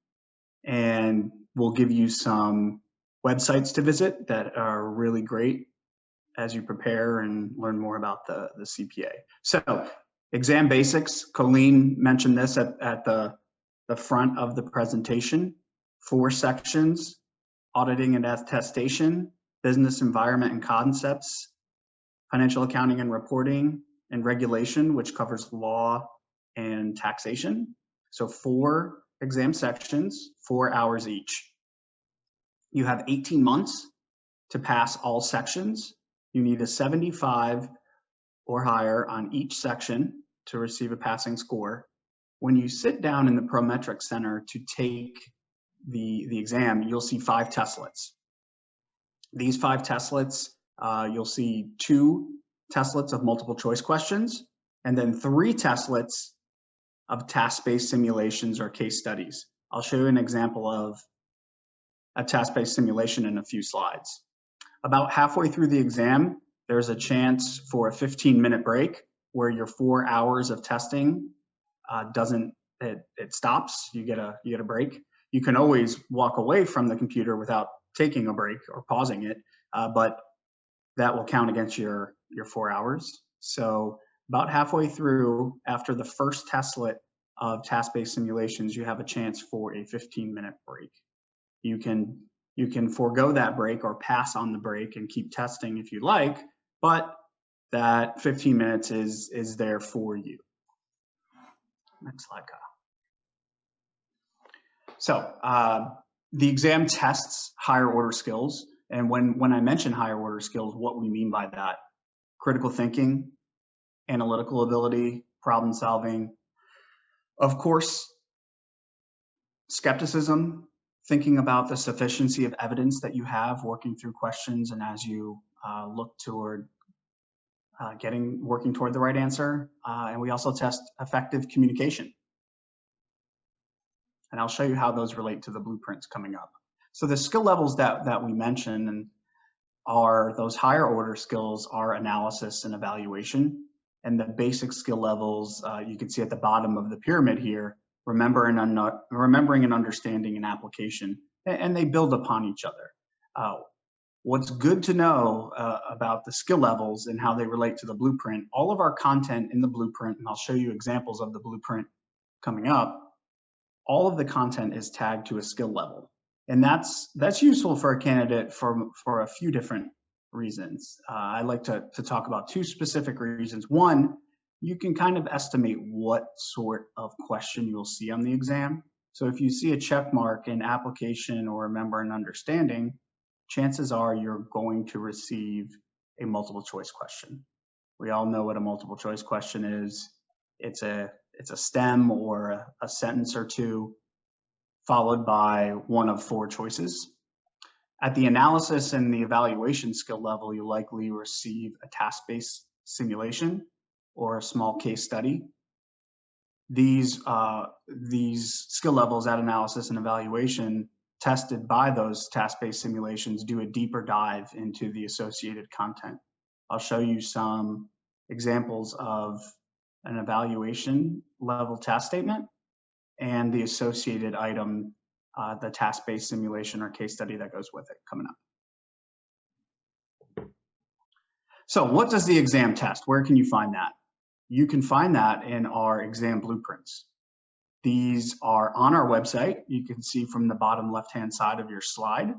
And we'll give you some websites to visit that are really great as you prepare and learn more about the CPA. So exam basics, Colleen mentioned this at the front of the presentation. 4 sections: auditing and attestation, business environment and concepts, financial accounting and reporting, and regulation, which covers law and taxation. So 4 exam sections, 4 hours each. You have 18 months to pass all sections. You need a 75 or higher on each section to receive a passing score. When you sit down in the Prometric Center to take the exam, you'll see 5 testlets. These 5 testlets, you'll see 2 testlets of multiple choice questions, and then 3 testlets of task-based simulations or case studies. I'll show you an example of a task-based simulation in a few slides. About halfway through the exam, there's a chance for a 15-minute break where your 4 hours of testing it stops. You get a break. You can always walk away from the computer without taking a break or pausing it, but that will count against your 4 hours. So about halfway through, after the first testlet of task-based simulations, you have a chance for a 15-minute break. You can forego that break or pass on the break and keep testing if you like, but that 15 minutes is there for you. Next slide, Kyle. So the exam tests higher order skills. And when I mention higher order skills, what we mean by that: critical thinking, analytical ability, problem solving, of course, skepticism, thinking about the sufficiency of evidence that you have, working through questions, and as you look toward working toward the right answer. And we also test effective communication. And I'll show you how those relate to the blueprints coming up. So the skill levels that we mentioned are those higher order skills are analysis and evaluation. And the basic skill levels you can see at the bottom of the pyramid here: remembering and understanding and application, and they build upon each other. What's good to know about the skill levels and how they relate to the blueprint, all of our content in the blueprint, and I'll show you examples of the blueprint coming up, all of the content is tagged to a skill level. And that's useful for a candidate for a few different reasons. I like to talk about 2 specific reasons. One, you can kind of estimate what sort of question you'll see on the exam. So if you see a check mark in application or remember and understanding, chances are you're going to receive a multiple choice question. We all know what a multiple choice question is. It's a stem or a sentence or 2, followed by one of 4 choices. At the analysis and the evaluation skill level, you'll likely receive a task-based simulation or a small case study. These skill levels at analysis and evaluation, tested by those task-based simulations, do a deeper dive into the associated content. I'll show you some examples of an evaluation level task statement and the associated item, the task-based simulation or case study that goes with it coming up. So what does the exam test? Where can you find that? You can find that in our exam blueprints. These are on our website. You can see from the bottom left-hand side of your slide.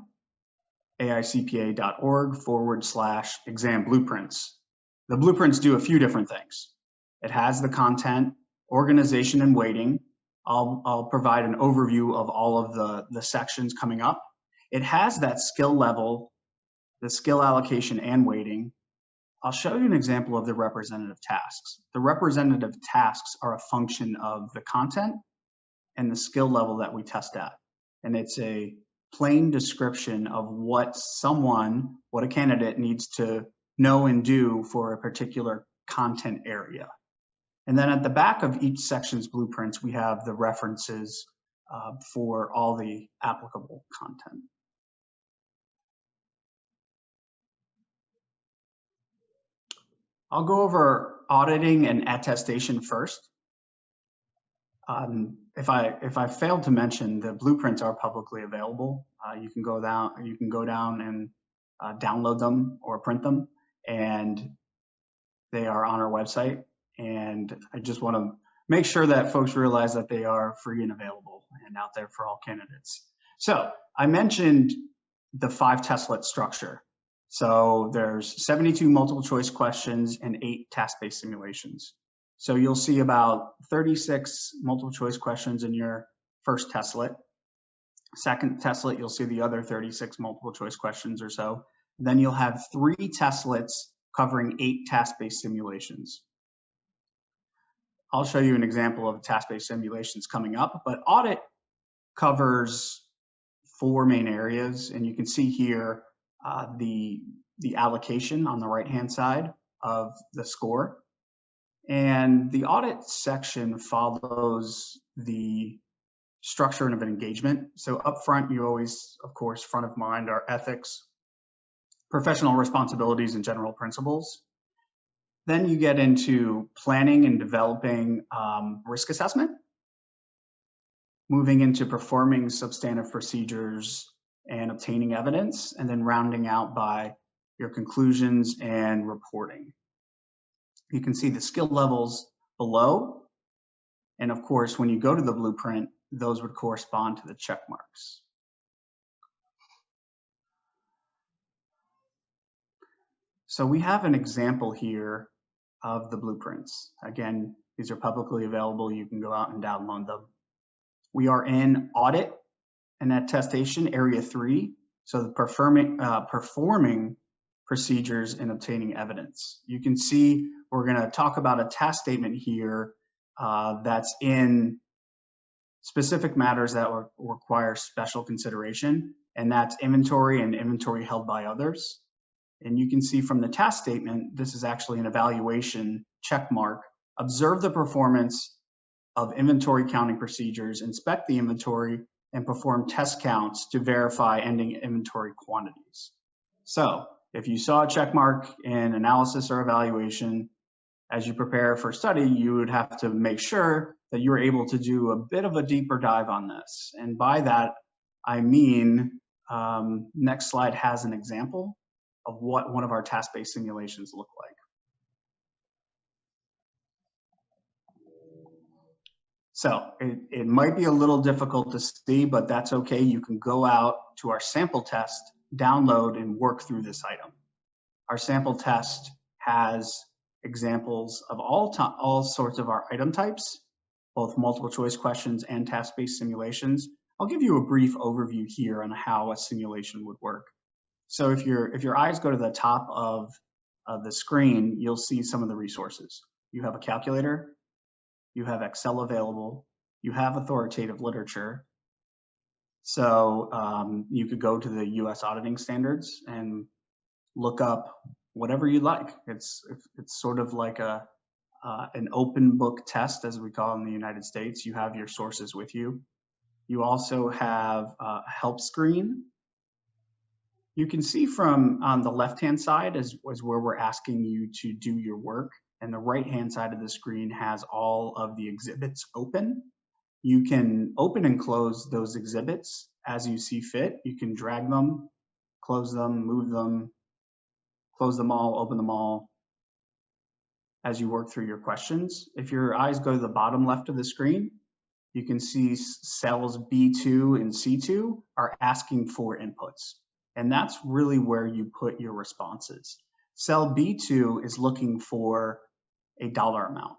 aicpa.org/exam blueprints. The blueprints do a few different things. It has the content, organization, and weighting. I'll provide an overview of all of the sections coming up. It has that skill level, the skill allocation and weighting. I'll show you an example of the representative tasks. The representative tasks are a function of the content and the skill level that we test at. And it's a plain description of what a candidate needs to know and do for a particular content area. And then at the back of each section's blueprints, we have the references for all the applicable content. I'll go over auditing and attestation first. If I failed to mention, the blueprints are publicly available. You can go down and download them or print them, and they are on our website. And I just want to make sure that folks realize that they are free and available and out there for all candidates. So I mentioned the 5 testlet structure. So there's 72 multiple choice questions and 8 task-based simulations. So you'll see about 36 multiple choice questions in your first testlet. Second testlet, you'll see the other 36 multiple choice questions or so. Then you'll have 3 testlets covering 8 task-based simulations. I'll show you an example of task-based simulations coming up, but audit covers 4 main areas, and you can see here the allocation on the right-hand side of the score. And the audit section follows the structure of an engagement. So up front, you always, of course, front of mind are ethics, professional responsibilities, and general principles. Then you get into planning and developing risk assessment, moving into performing substantive procedures and obtaining evidence, and then rounding out by your conclusions and reporting. You can see the skill levels below. And of course, when you go to the blueprint, those would correspond to the check marks. So we have an example here of the blueprints. Again, these are publicly available. You can go out and download them. We are in audit and attestation area 3. So the performing procedures and obtaining evidence. You can see we're going to talk about a task statement here that's in specific matters that require special consideration, and that's inventory and inventory held by others. And you can see from the task statement, this is actually an evaluation check mark. Observe the performance of inventory counting procedures, inspect the inventory, and perform test counts to verify ending inventory quantities. So if you saw a check mark in analysis or evaluation, as you prepare for study, you would have to make sure that you were able to do a bit of a deeper dive on this. And by that, I mean, next slide has an example of what one of our task-based simulations look like. So it might be a little difficult to see, but that's okay. You can go out to our sample test, download, and work through this item. Our sample test has examples of all sorts of our item types, both multiple choice questions and task-based simulations. I'll give you a brief overview here on how a simulation would work. So if your eyes go to the top of the screen, you'll see some of the resources. You have a calculator, you have Excel available, you have authoritative literature. So you could go to the US auditing standards and look up whatever you like. It's sort of like an open book test, as we call it in the United States. You have your sources with you. You also have a help screen. You can see from on the left-hand side is where we're asking you to do your work, and the right-hand side of the screen has all of the exhibits open. You can open and close those exhibits as you see fit. You can drag them, close them, move them, close them all, open them all as you work through your questions. If your eyes go to the bottom left of the screen, you can see cells B2 and C2 are asking for inputs. And that's really where you put your responses. Cell B2 is looking for a dollar amount.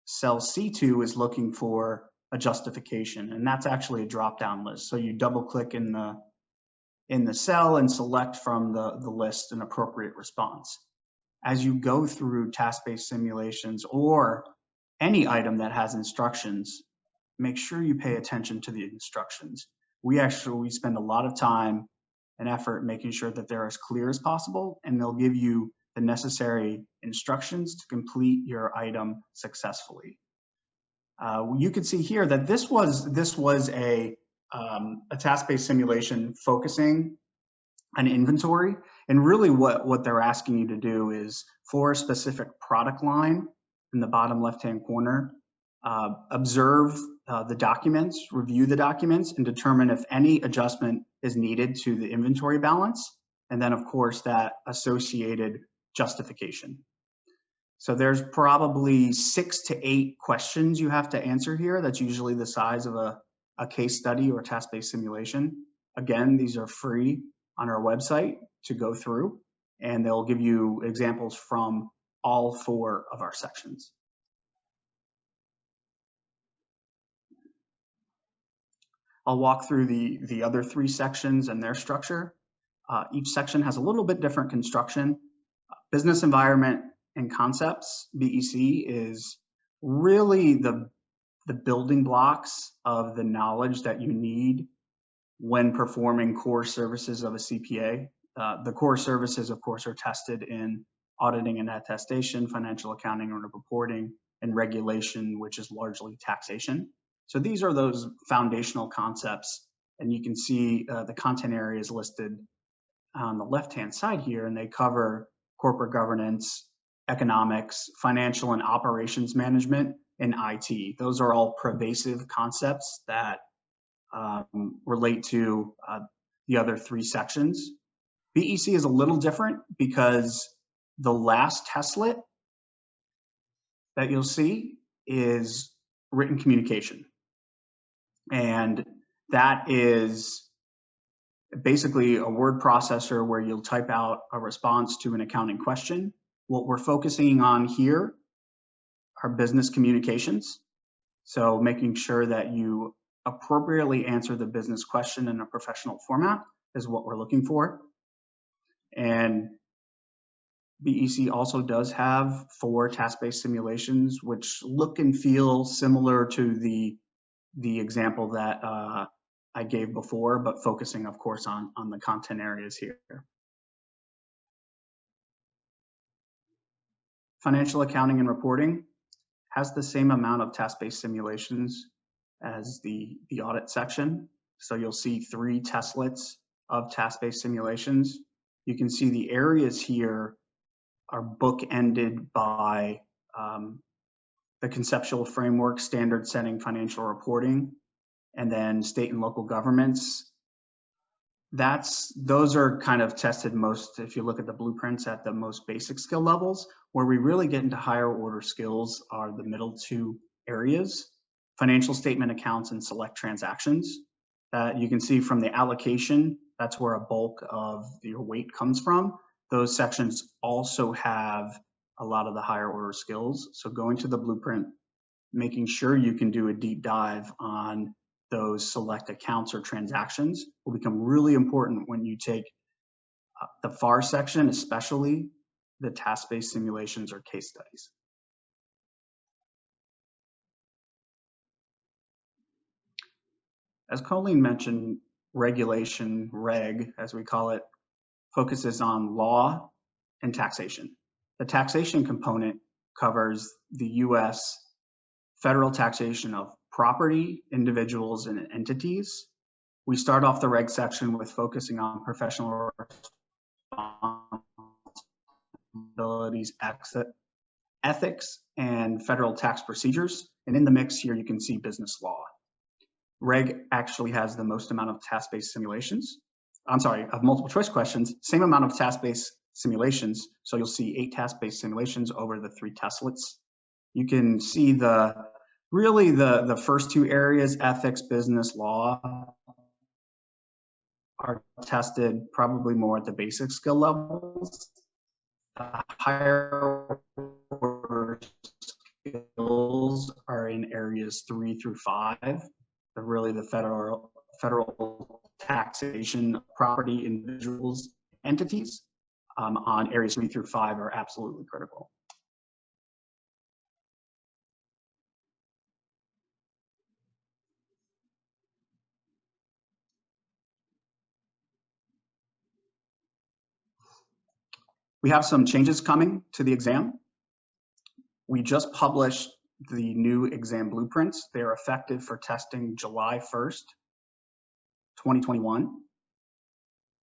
Cell C2 is looking for a justification, and that's actually a drop-down list. So you double-click in the cell and select from the list an appropriate response. As you go through task-based simulations or any item that has instructions, make sure you pay attention to the instructions. We spend a lot of time and effort making sure that they're as clear as possible, and they'll give you the necessary instructions to complete your item successfully. You can see here that this was a task-based simulation focusing on inventory, and really what they're asking you to do is, for a specific product line in the bottom left-hand corner, observe the documents, review the documents, and determine if any adjustment is needed to the inventory balance, and then of course that associated justification. So there's probably 6 to 8 questions you have to answer here. That's usually the size of a case study or task-based simulation. Again, these are free on our website to go through, and they'll give you examples from all 4 of our sections. I'll walk through the other 3 sections and their structure. Each section has a little bit different construction. Business environment and concepts, BEC, is really the building blocks of the knowledge that you need when performing core services of a CPA. The core services, of course, are tested in auditing and attestation, financial accounting and reporting, and regulation, which is largely taxation. So these are those foundational concepts, and you can see the content areas listed on the left-hand side here, and they cover corporate governance, economics, financial and operations management, and IT. Those are all pervasive concepts that relate to the other 3 sections. BEC is a little different because the last testlet that you'll see is written communication. And that is basically a word processor where you'll type out a response to an accounting question. What we're focusing on here are business communications. So making sure that you appropriately answer the business question in a professional format is what we're looking for. And BEC also does have 4 task-based simulations, which look and feel similar to the example that I gave before, but focusing, of course, on the content areas here. Financial accounting and reporting has the same amount of task-based simulations as the audit section. So you'll see 3 testlets of task-based simulations. You can see the areas here are bookended by the conceptual framework, standard setting, financial reporting, and then state and local governments. Those are kind of tested most, if you look at the blueprints, at the most basic skill levels. Where we really get into higher order skills are the middle 2 areas, financial statement accounts and select transactions. You can see from the allocation, that's where a bulk of your weight comes from. Those sections also have a lot of the higher order skills. So going to the blueprint, making sure you can do a deep dive on those select accounts or transactions will become really important when you take the FAR section, especially the task-based simulations or case studies. As Colleen mentioned, regulation, reg, as we call it, focuses on law and taxation. The taxation component covers the US federal taxation of property, individuals, and entities. We start off the reg section with focusing on professional responsibilities, ethics, and federal tax procedures. And in the mix here, you can see business law. Reg actually has the most amount of task-based simulations. Of multiple choice questions, same amount of task-based simulations. So you'll see 8 task-based simulations over the 3 testlets. You can see really the first 2 areas, ethics, business law, are tested probably more at the basic skill levels. The higher order skills are in areas 3 through 5. They're really the federal taxation of property, individuals, entities on areas 3 through 5 are absolutely critical. We have some changes coming to the exam. We just published the new exam blueprints. They're effective for testing July 1st, 2021.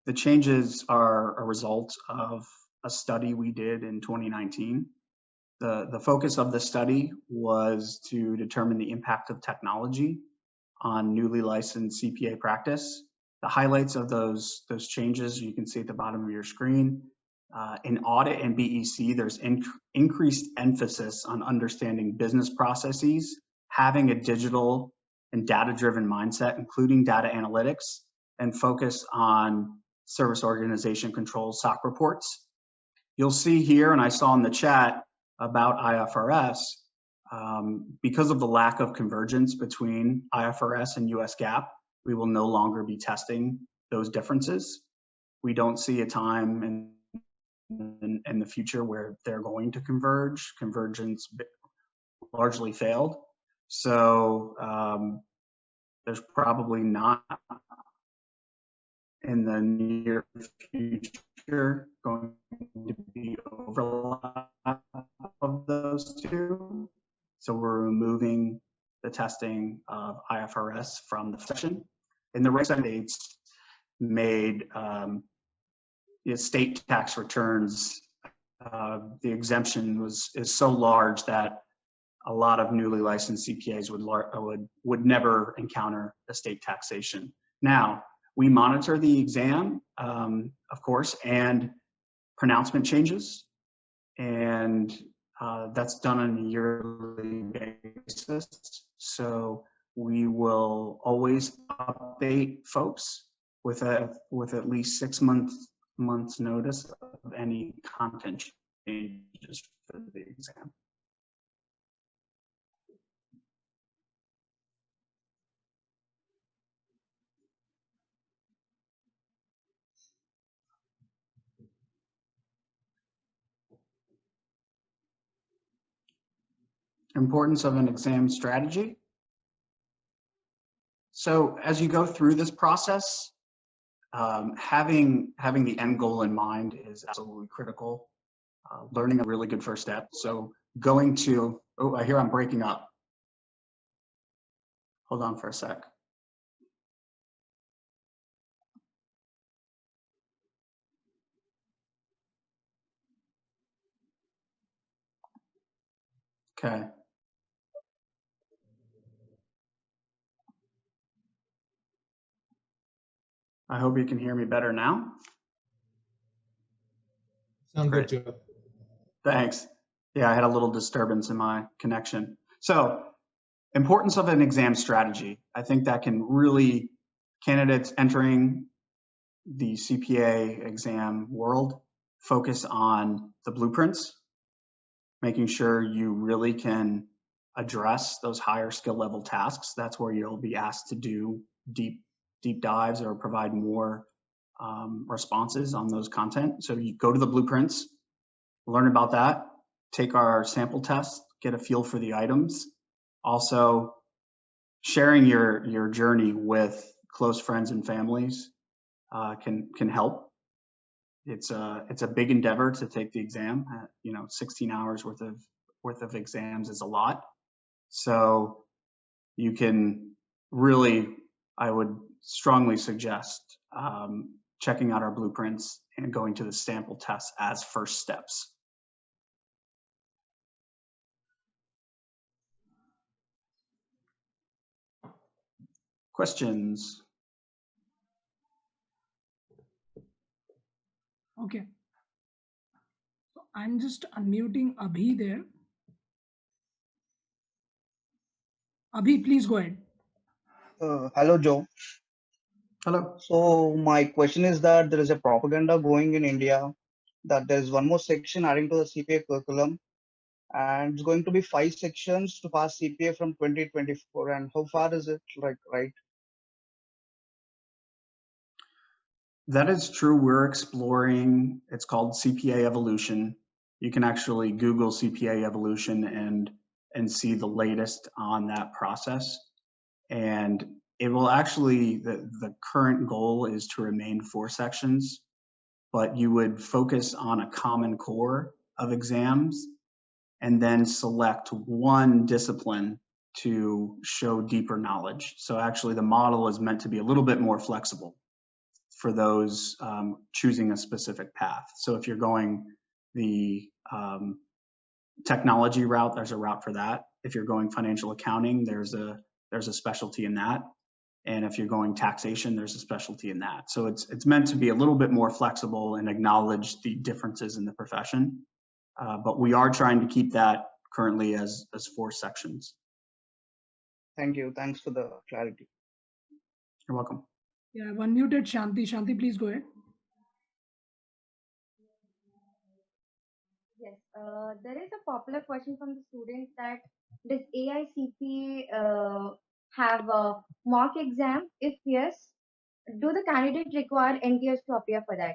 The changes are a result of a study we did in 2019. The focus of the study was to determine the impact of technology on newly licensed CPA practice. The highlights of those changes you can see at the bottom of your screen. In audit and BEC, there's increased emphasis on understanding business processes, having a digital and data-driven mindset, including data analytics, and focus on service organization controls, SOC reports. You'll see here, and I saw in the chat about IFRS, because of the lack of convergence between IFRS and US GAAP, we will no longer be testing those differences. We don't see a time in the future where they're going to converge. Convergence largely failed. So there's probably not in the near future going to be overlap of those two. So we're removing the testing of IFRS from the section. In the rest of states made state tax returns, the exemption is so large that a lot of newly licensed CPAs would never encounter a state taxation. Now, we monitor the exam, of course, and pronouncement changes, and that's done on a yearly basis. So we will always update folks with at least 6 months notice of any content changes for the exam. Importance of an exam strategy. So as you go through this process, having the end goal in mind is absolutely critical. Learning a really good first step. So going to, oh, I hear I'm breaking up. Hold on for a sec. Okay. I hope you can hear me better now. Sound good, Joe. Thanks. Yeah, I had a little disturbance in my connection. So, importance of an exam strategy. I think that can really, candidates entering the CPA exam world, focus on the blueprints, making sure you really can address those higher skill level tasks. That's where you'll be asked to do deep dives or provide more responses on those content. So you go to the blueprints, learn about that, take our sample test, get a feel for the items. Also, sharing your journey with close friends and families can help. It's a big endeavor to take the exam. 16 hours worth of exams is a lot. So you can really, I would strongly suggest checking out our blueprints and going to the sample tests as first steps. Questions? Okay. So I'm just unmuting Abhi there. Abhi, please go ahead. Hello, Joe. Hello. So my question is that there is a propaganda going in India that there is one more section adding to the CPA curriculum, and it's going to be 5 sections to pass CPA from 2024. And how far is it, like, right? That is true. We're exploring, it's called CPA Evolution. You can actually Google CPA Evolution and see the latest on that process. And it will actually, the current goal is to remain 4 sections, but you would focus on a common core of exams and then select one discipline to show deeper knowledge. So actually the model is meant to be a little bit more flexible for those choosing a specific path. So if you're going the technology route, there's a route for that. If you're going financial accounting, there's a specialty in that. And if you're going taxation, there's a specialty in that. So it's meant to be a little bit more flexible and acknowledge the differences in the profession. But we are trying to keep that currently as 4 sections. Thank you. Thanks for the clarity. You're welcome. Yeah, I've unmuted Shanti. Shanti, please go ahead. Yes, there is a popular question from the students that does AICPA have a mock exam? If yes, do the candidates require NTS to appear for that?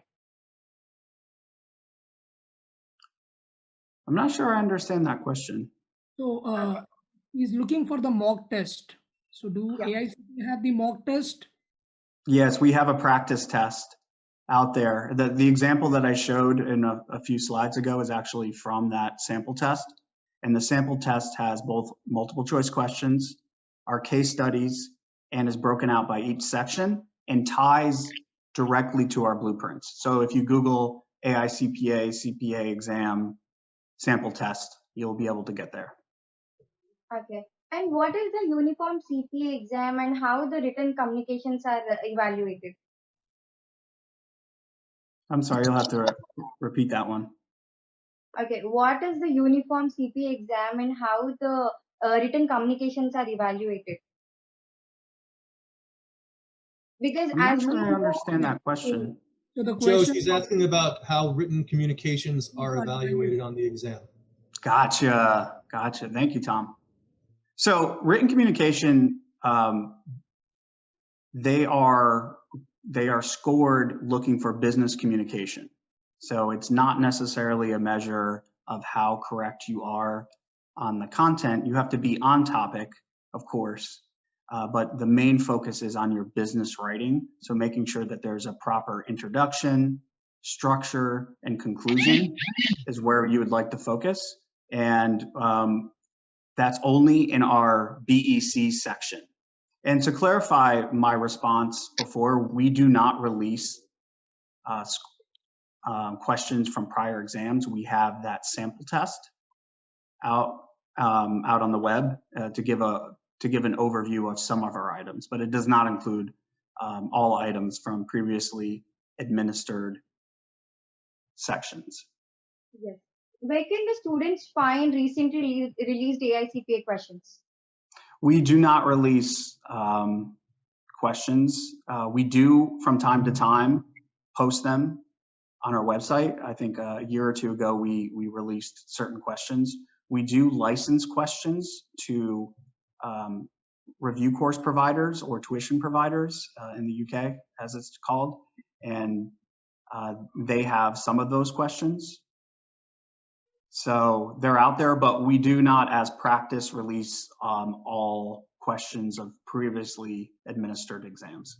I'm not sure I understand that question. So he's looking for the mock test. So do AICPA have the mock test? Yes, we have a practice test out there. The example that I showed in a few slides ago is actually from that sample test. And the sample test has both multiple choice questions, our case studies, and is broken out by each section and ties directly to our blueprints. So if you Google AICPA CPA exam sample test, you'll be able to get there. Okay. And what is the uniform CPA exam and how the written communications are evaluated? I'm sorry, you'll have to repeat that one. Okay. What is the uniform CPA exam and how the written communications are evaluated? Because I'm not as sure we I know, understand that question. So the Joe, question she's asking about how written communications are evaluated on the exam. Gotcha. Thank you, Tom. So written communication, they are scored looking for business communication. So it's not necessarily a measure of how correct you are on the content. You have to be on topic, of course, but the main focus is on your business writing. So making sure that there's a proper introduction, structure, and conclusion is where you would like to focus. And that's only in our BEC section. And to clarify my response before, we do not release questions from prior exams. We have that sample test out on the web to give an overview of some of our items, but it does not include all items from previously administered sections. yes. Where can the students find recently released AICPA questions? We do not release questions. We do from time to time post them on our website. I think a year or two ago we released certain questions. We do license questions to review course providers or tuition providers in the UK, as it's called, and they have some of those questions. So they're out there, but we do not, as practice, release all questions of previously administered exams.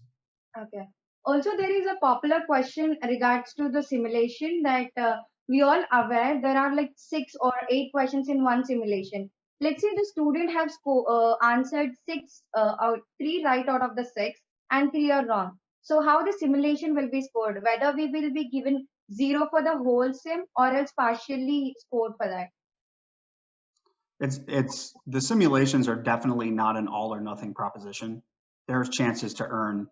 Okay. Also, there is a popular question regards to the simulation that we all aware there are like 6 or 8 questions in one simulation. Let's say the student has answered 3 right out of the 6 and 3 are wrong. So how the simulation will be scored? Whether we will be given 0 for the whole sim or else partially scored for that? It's the simulations are definitely not an all or nothing proposition. There's chances to earn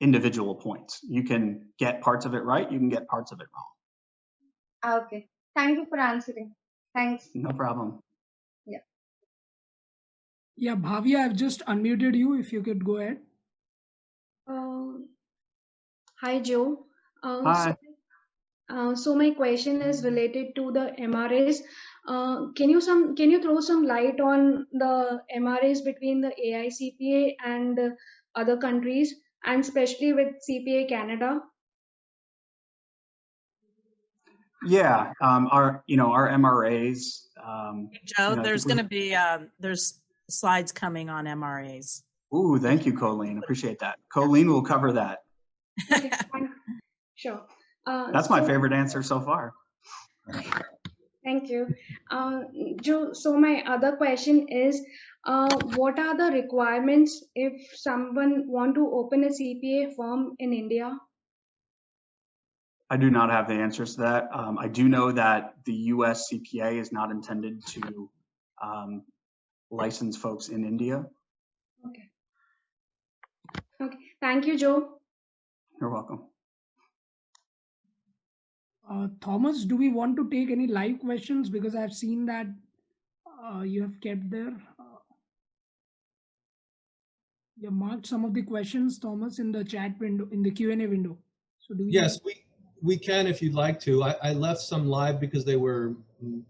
individual points. You can get parts of it right, you can get parts of it wrong. Okay. Thank you for answering. Thanks. No problem. Yeah. Yeah, Bhavya, I've just unmuted you. If you could go ahead. Uh, Hi, Joe. Hi. So my question is related to the MRAs. Can you throw some light on the MRAs between the AICPA and other countries, and especially with CPA Canada? Yeah, our MRAs. Joe, I think there's going to be, there's slides coming on MRAs. Ooh, thank you, Colleen. Appreciate that. Colleen will cover that. Okay, fine. Sure. That's my favorite answer so far. Thank you. Joe, so my other question is, what are the requirements if someone want to open a CPA firm in India? I do not have the answers to that. I do know that the US CPA is not intended to license folks in India. Okay. Okay. Thank you, Joe. You're welcome. Thomas, do we want to take any live questions? Because I've seen that you have kept there. You marked some of the questions, Thomas, in the chat window, in the Q&A window. So do we? Yes, we can if you'd like to. I left some live because they were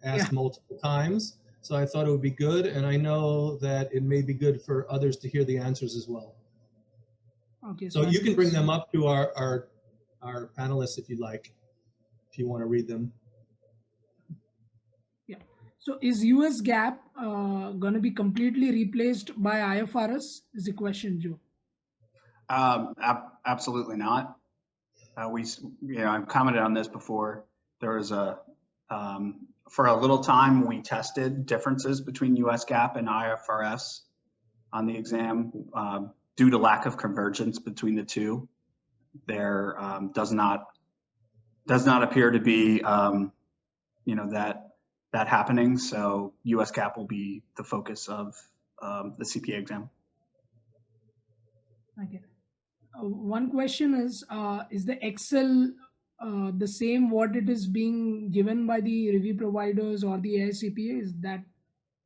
asked multiple times. So I thought it would be good. And I know that it may be good for others to hear the answers as well. Okay. So you can bring them up to our panelists if you'd like, if you want to read them. Yeah. So is US GAAP going to be completely replaced by IFRS? Is the question, Joe? Absolutely not. I've commented on this before. There was for a little time, we tested differences between US GAAP and IFRS on the exam due to lack of convergence between the two. There does not appear to be that happening. So US GAAP will be the focus of the CPA exam. Okay. One question is the Excel the same what it is being given by the review providers or the AICPA? Is that,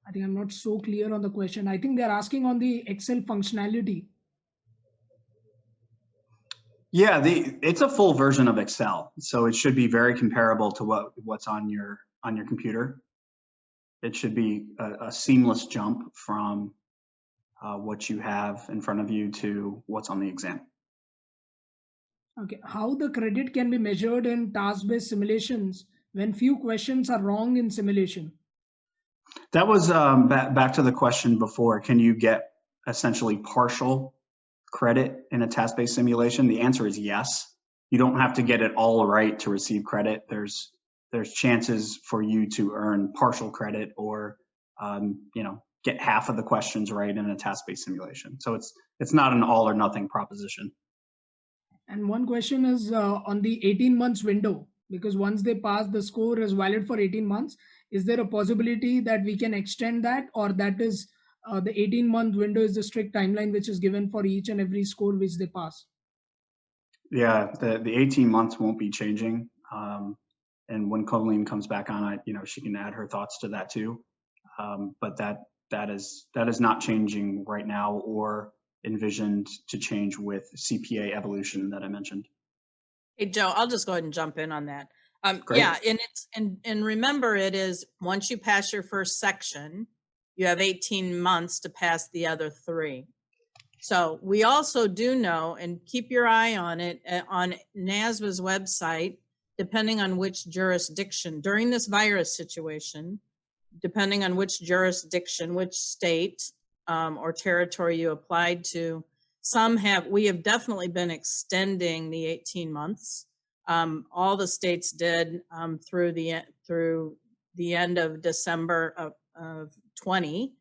I think I'm not so clear on the question. I think they're asking on the Excel functionality. Yeah, it's a full version of Excel, so it should be very comparable to what's on your computer. It should be a seamless jump from what you have in front of you to what's on the exam. Okay, how the credit can be measured in task-based simulations when few questions are wrong in simulation? That was back to the question before. Can you get essentially partial credit in a task-based simulation? The answer is yes. You don't have to get it all right to receive credit. There's chances for you to earn partial credit or get half of the questions right in a task-based simulation. So it's not an all or nothing proposition. And one question is on the 18 months window, because once they pass, the score is valid for 18 months. Is there a possibility that we can extend that, or that is the 18-month window is the strict timeline which is given for each and every score which they pass? Yeah, the 18 months won't be changing. And when Colleen comes back on it, she can add her thoughts to that too. But that is not changing right now or envisioned to change with CPA evolution that I mentioned. Hey, Joe, I'll just go ahead and jump in on that. Great. Yeah, and remember, it is once you pass your first section, you have 18 months to pass the other 3. So we also do know, and keep your eye on it, on NASBA's website, depending on which jurisdiction, during this virus situation, depending on which jurisdiction, which state or territory you applied to, we have definitely been extending the 18 months. All the states did through the end of December of 20.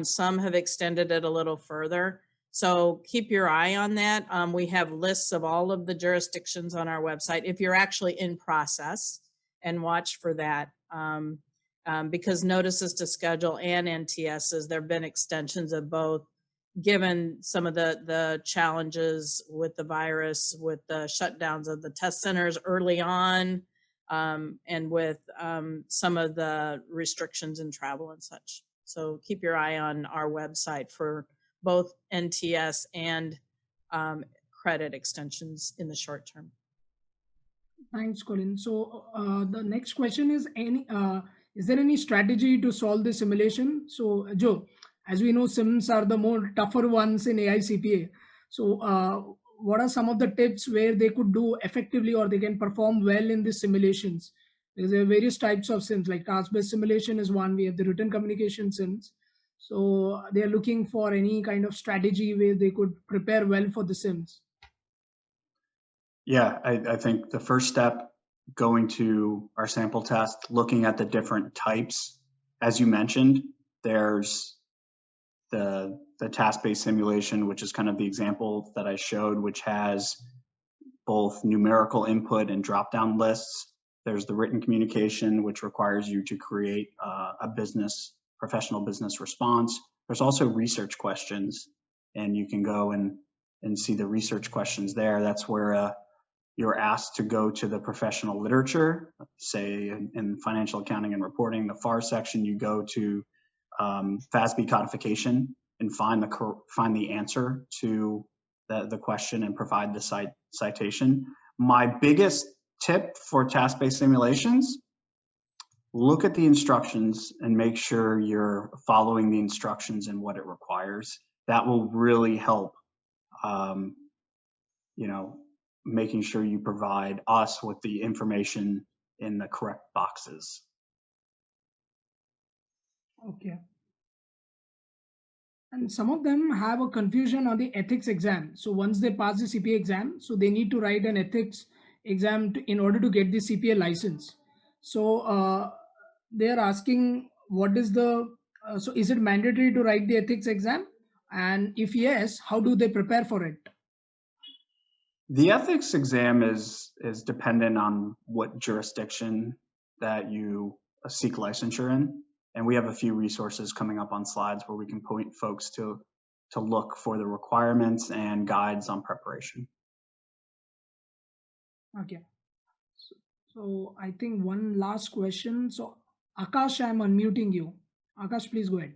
Some have extended it a little further. So keep your eye on that. We have lists of all of the jurisdictions on our website if you're actually in process, and watch for that. Because notices to schedule and NTSs, there have been extensions of both, given some of the challenges with the virus, with the shutdowns of the test centers early on, and with some of the restrictions in travel and such. So keep your eye on our website for both NTS and credit extensions in the short term. Thanks, Colin. So the next question is is there any strategy to solve the simulation? So Joe, as we know, sims are the more tougher ones in AICPA. So what are some of the tips where they could do effectively or they can perform well in the simulations? There's various types of sims, like task-based simulation is one. We have the written communication sims. So they are looking for any kind of strategy where they could prepare well for the sims. Yeah, I think the first step, going to our sample test, looking at the different types. As you mentioned, there's the task-based simulation, which is kind of the example that I showed, which has both numerical input and drop-down lists. There's the written communication, which requires you to create a professional business response. There's also research questions, and you can go and see the research questions there. That's where you're asked to go to the professional literature, say in financial accounting and reporting, the FAR section, you go to FASB codification and find the answer to the question and provide the citation. My biggest tip for task-based simulations, look at the instructions and make sure you're following the instructions and what it requires. That will really help, making sure you provide us with the information in the correct boxes. Okay. And some of them have a confusion on the ethics exam. So once they pass the CPA exam, so they need to write an ethics exam in order to get the CPA license. So they are asking, what is so is it mandatory to write the ethics exam? And if yes, how do they prepare for it? The ethics exam is dependent on what jurisdiction that you seek licensure in. And we have a few resources coming up on slides where we can point folks to look for the requirements and guides on preparation. Okay. So I think one last question. So Akash, I'm unmuting you. Akash, please go ahead.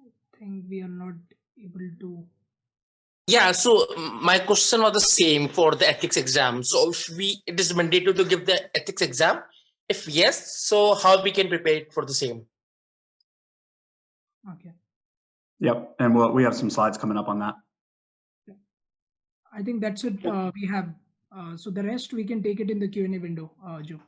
I think we are not able to. Yeah, so my question was the same for the ethics exam. So if it is mandatory to give the ethics exam? If yes, so how we can prepare for the same? Okay. Yep, and we have some slides coming up on that. I think that's it we have. So the rest we can take it in the Q&A window, Joe.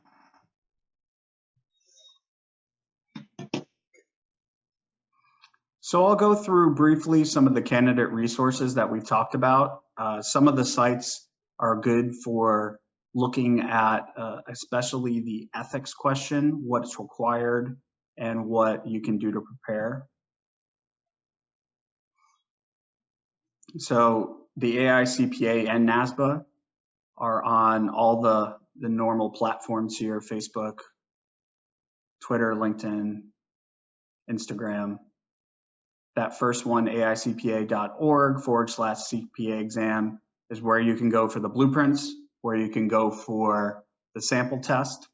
So I'll go through briefly some of the candidate resources that we've talked about. Some of the sites are good for looking at especially the ethics question, what's required, and what you can do to prepare. So the AICPA and NASBA are on all the normal platforms here: Facebook, Twitter, LinkedIn, Instagram. That first one, AICPA.org/CPA exam, is where you can go for the blueprints, where you can go for the sample test.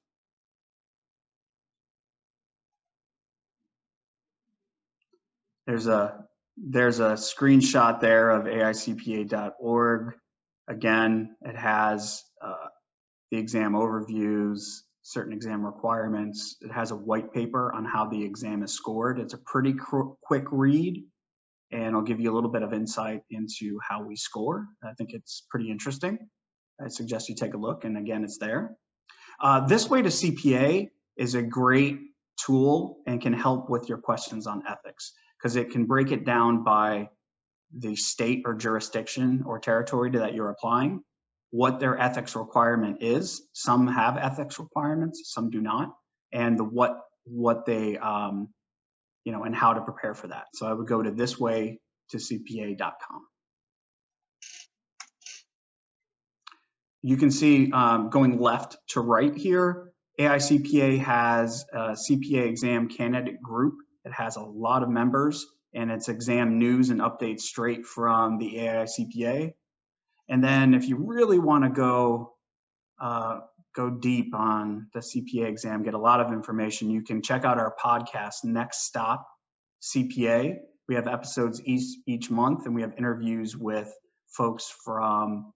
There's a screenshot there of AICPA.org. Again, it has the exam overviews, certain exam requirements. It has a white paper on how the exam is scored. It's a pretty quick read, and I'll give you a little bit of insight into how we score. I think it's pretty interesting. I suggest you take a look, and again, it's there. This Way to CPA is a great tool and can help with your questions on ethics, because it can break it down by the state or jurisdiction or territory that you're applying, what their ethics requirement is. Some have ethics requirements, some do not, and what they, and how to prepare for that. So I would go to thiswaytocpa.com. You can see going left to right here, AICPA has a CPA exam candidate group. It has a lot of members, and it's exam news and updates straight from the AICPA. And then if you really want to go deep on the CPA exam, get a lot of information, you can check out our podcast, Next Stop CPA. We have episodes each month, and we have interviews with folks from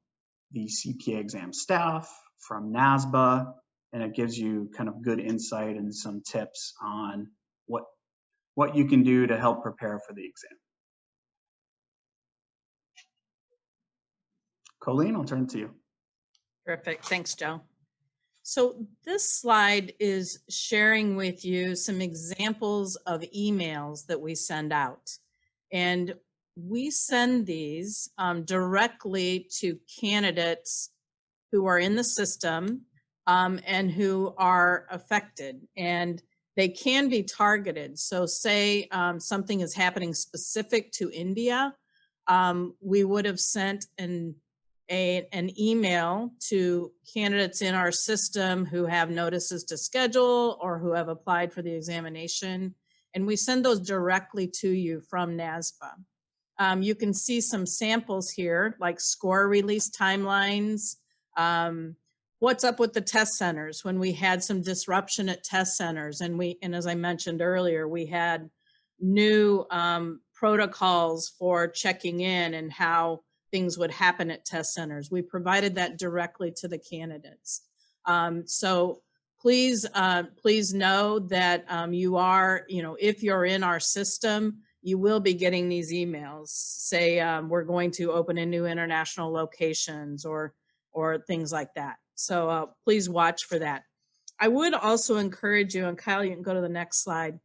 the CPA exam staff, from NASBA, and it gives you kind of good insight and some tips on what you can do to help prepare for the exam. Colleen, I'll turn it to you. Terrific. Thanks, Joe. So this slide is sharing with you some examples of emails that we send out. And we send these directly to candidates who are in the system and who are affected. And they can be targeted. So say something is happening specific to India, we would have sent an email to candidates in our system who have notices to schedule or who have applied for the examination. And we send those directly to you from NASBA. You can see some samples here, like score release timelines. What's up with the test centers when we had some disruption at test centers, and as I mentioned earlier, we had new protocols for checking in and how things would happen at test centers. We provided that directly to the candidates. So please know that you are, if you're in our system, you will be getting these emails. Say we're going to open in new international locations or things like that. So please watch for that. I would also encourage you, and Kyle, you can go to the next slide.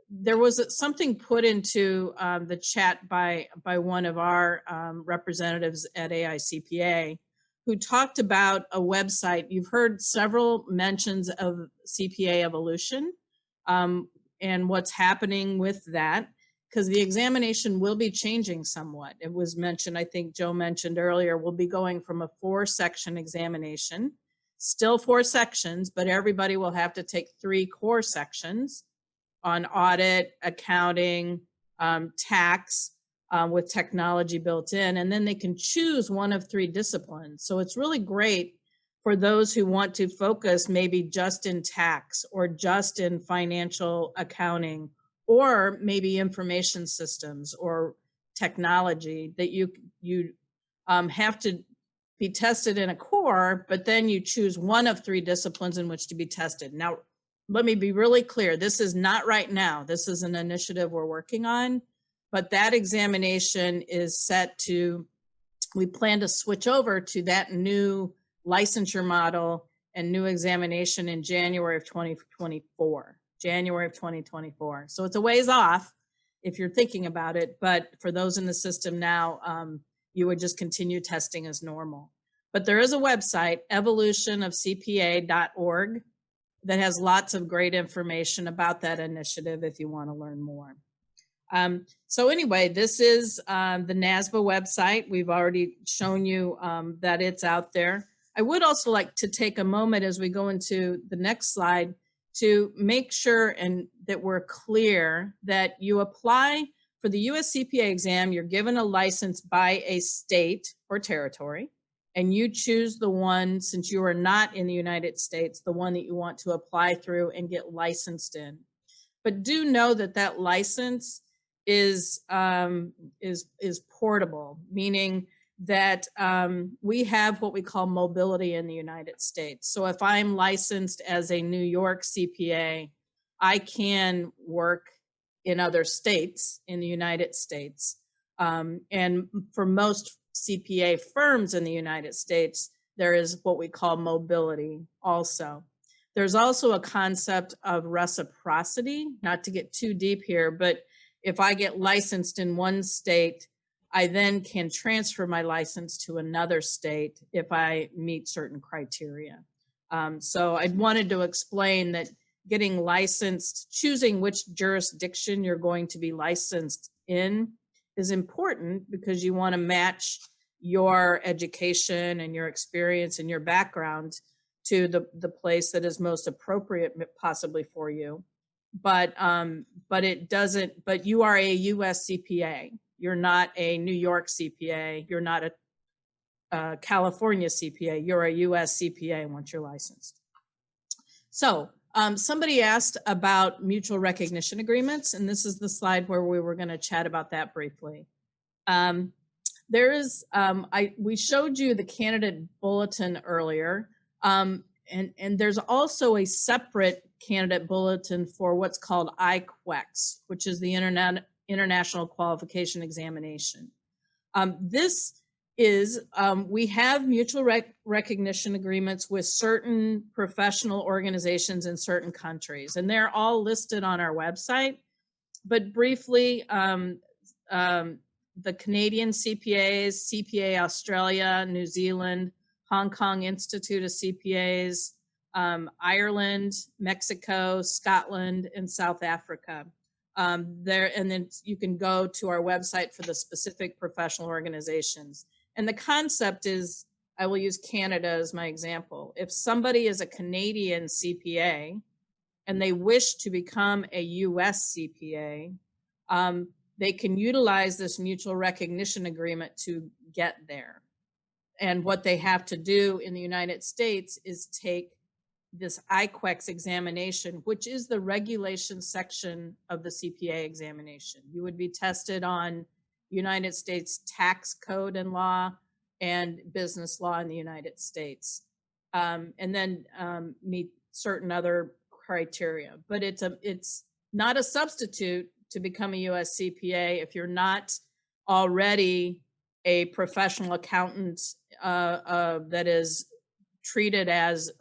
There was something put into the chat by one of our representatives at AICPA who talked about a website. You've heard several mentions of CPA evolution and what's happening with that, because the examination will be changing somewhat. It was mentioned, I think Joe mentioned earlier, we'll be going from a 4-section examination, still 4 sections, but everybody will have to take 3 core sections on audit, accounting, tax, with technology built in, and then they can choose one of 3 disciplines. So it's really great for those who want to focus maybe just in tax or just in financial accounting or maybe information systems or technology, that you have to be tested in a core, but then you choose one of 3 disciplines in which to be tested. Now, let me be really clear. This is not right now. This is an initiative we're working on, but that examination is set to, we plan to switch over to that new licensure model and new examination in January of 2024. January of 2024. So it's a ways off if you're thinking about it, but for those in the system now, you would just continue testing as normal. But there is a website, evolutionofcpa.org, that has lots of great information about that initiative if you want to learn more. So anyway, this is the NASBA website. We've already shown you that it's out there. I would also like to take a moment as we go into the next slide to make sure that we're clear that you apply for the US CPA exam, you're given a license by a state or territory, and you choose the one, since you are not in the United States, the one that you want to apply through and get licensed in. But do know that that license is portable, meaning that we have what we call mobility in the United States. So if I'm licensed as a New York CPA, I can work in other states in the United States. And for most CPA firms in the United States, there is what we call mobility also. There's also a concept of reciprocity, not to get too deep here, but if I get licensed in one state, I then can transfer my license to another state if I meet certain criteria. So I wanted to explain that getting licensed, choosing which jurisdiction you're going to be licensed in is important, because you want to match your education and your experience and your background to the place that is most appropriate possibly for you. But you are a US CPA. You're not a New York CPA. You're not a California CPA. You're a US CPA once you're licensed. So Somebody asked about mutual recognition agreements, and this is the slide where we were going to chat about that briefly. There is, we showed you the candidate bulletin earlier, and there's also a separate candidate bulletin for what's called IQEX, which is the International Qualification Examination. This is, we have mutual recognition agreements with certain professional organizations in certain countries, and they're all listed on our website. But briefly, the Canadian CPAs, CPA Australia, New Zealand, Hong Kong Institute of CPAs, Ireland, Mexico, Scotland, and South Africa. And then you can go to our website for the specific professional organizations. And the concept is, I will use Canada as my example. If somebody is a Canadian CPA and they wish to become a US CPA, they can utilize this mutual recognition agreement to get there. And what they have to do in the United States is take this IQEX examination, which is the regulation section of the CPA examination. You would be tested on United States tax code and law and business law in the United States, and then meet certain other criteria. But it's not a substitute to become a US CPA if you're not already a professional accountant that is treated as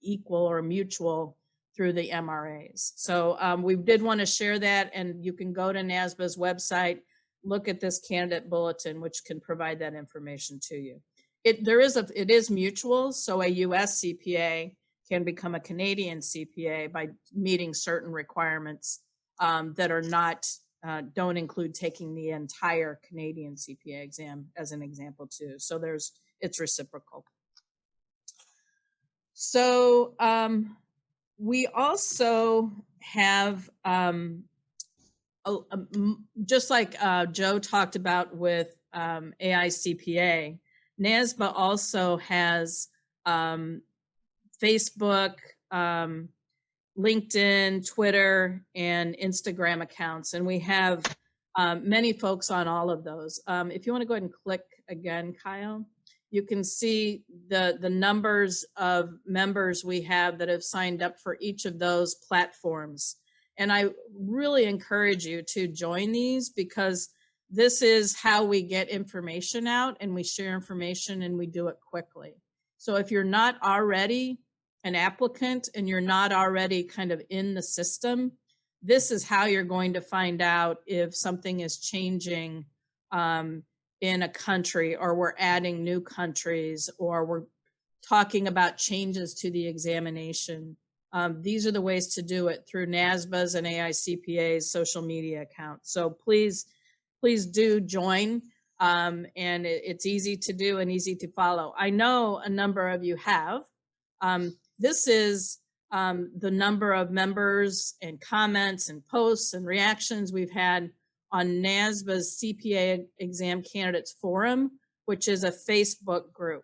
equal or mutual through the MRAs. So we did want to share that, and you can go to NASBA's website, look at this candidate bulletin, which can provide that information to you. It is mutual, so a US CPA can become a Canadian CPA by meeting certain requirements that are not, don't include taking the entire Canadian CPA exam as an example too. So it's reciprocal. So we also have, just like Joe talked about with AICPA, NASBA also has Facebook, LinkedIn, Twitter, and Instagram accounts, and we have many folks on all of those. If you want to go ahead and click again, Kyle, you can see the numbers of members we have that have signed up for each of those platforms. And I really encourage you to join these, because this is how we get information out, and we share information, and we do it quickly. So if you're not already an applicant and you're not already kind of in the system, this is how you're going to find out if something is changing in a country, or we're adding new countries, or we're talking about changes to the examination. These are the ways to do it, through NASBA's and AICPA's social media accounts. So please do join, and it's easy to do and easy to follow. I know a number of you have. This is the number of members and comments and posts and reactions we've had on NASBA's CPA Exam Candidates Forum, which is a Facebook group.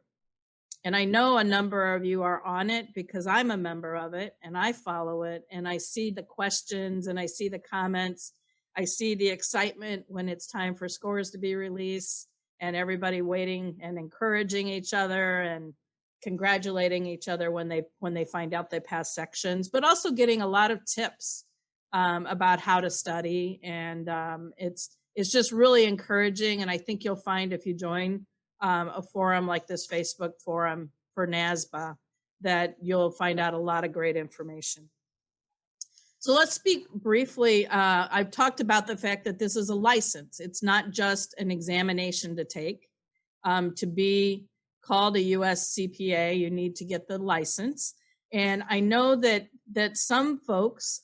And I know a number of you are on it because I'm a member of it, and I follow it, and I see the questions, and I see the comments. I see the excitement when it's time for scores to be released, and everybody waiting and encouraging each other and congratulating each other when they find out they pass sections, but also getting a lot of tips about how to study. And it's just really encouraging. And I think you'll find, if you join a forum like this Facebook forum for NASBA, that you'll find out a lot of great information. So let's speak briefly. I've talked about the fact that this is a license. It's not just an examination to take. To be called a US CPA, you need to get the license. And I know that some folks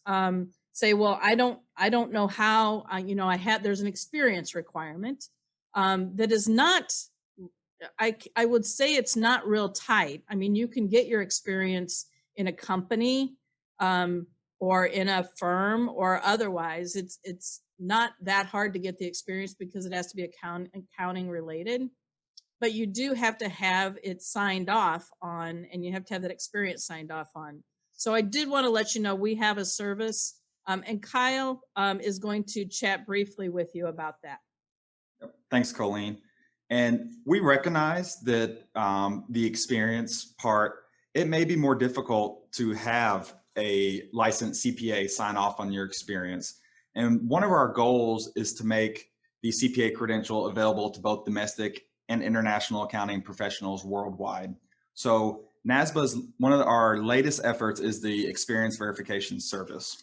say, well, I don't know how, there's an experience requirement that is not, I would say it's not real tight. I mean, you can get your experience in a company or in a firm or otherwise. It's not that hard to get the experience because it has to be accounting related. But you do have to have it signed off on, and you have to have that experience signed off on. So I did want to let you know we have a service, and Kyle is going to chat briefly with you about that. Thanks, Colleen. And we recognize that the experience part, it may be more difficult to have a licensed CPA sign off on your experience. And one of our goals is to make the CPA credential available to both domestic and international accounting professionals worldwide. So NASBA's, one of our latest efforts is the experience verification service.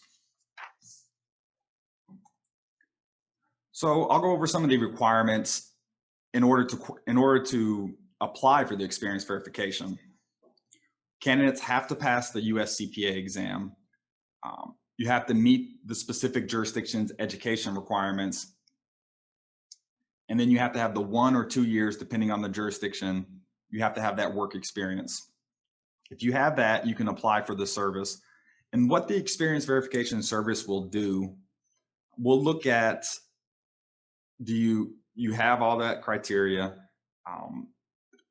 So I'll go over some of the requirements in order to apply for the experience verification. Candidates have to pass the US CPA exam. You have to meet the specific jurisdiction's education requirements. And then you have to have the 1 or 2 years, depending on the jurisdiction, you have to have that work experience. If you have that, you can apply for the service. And what the experience verification service will do, we'll look at, do you have all that criteria?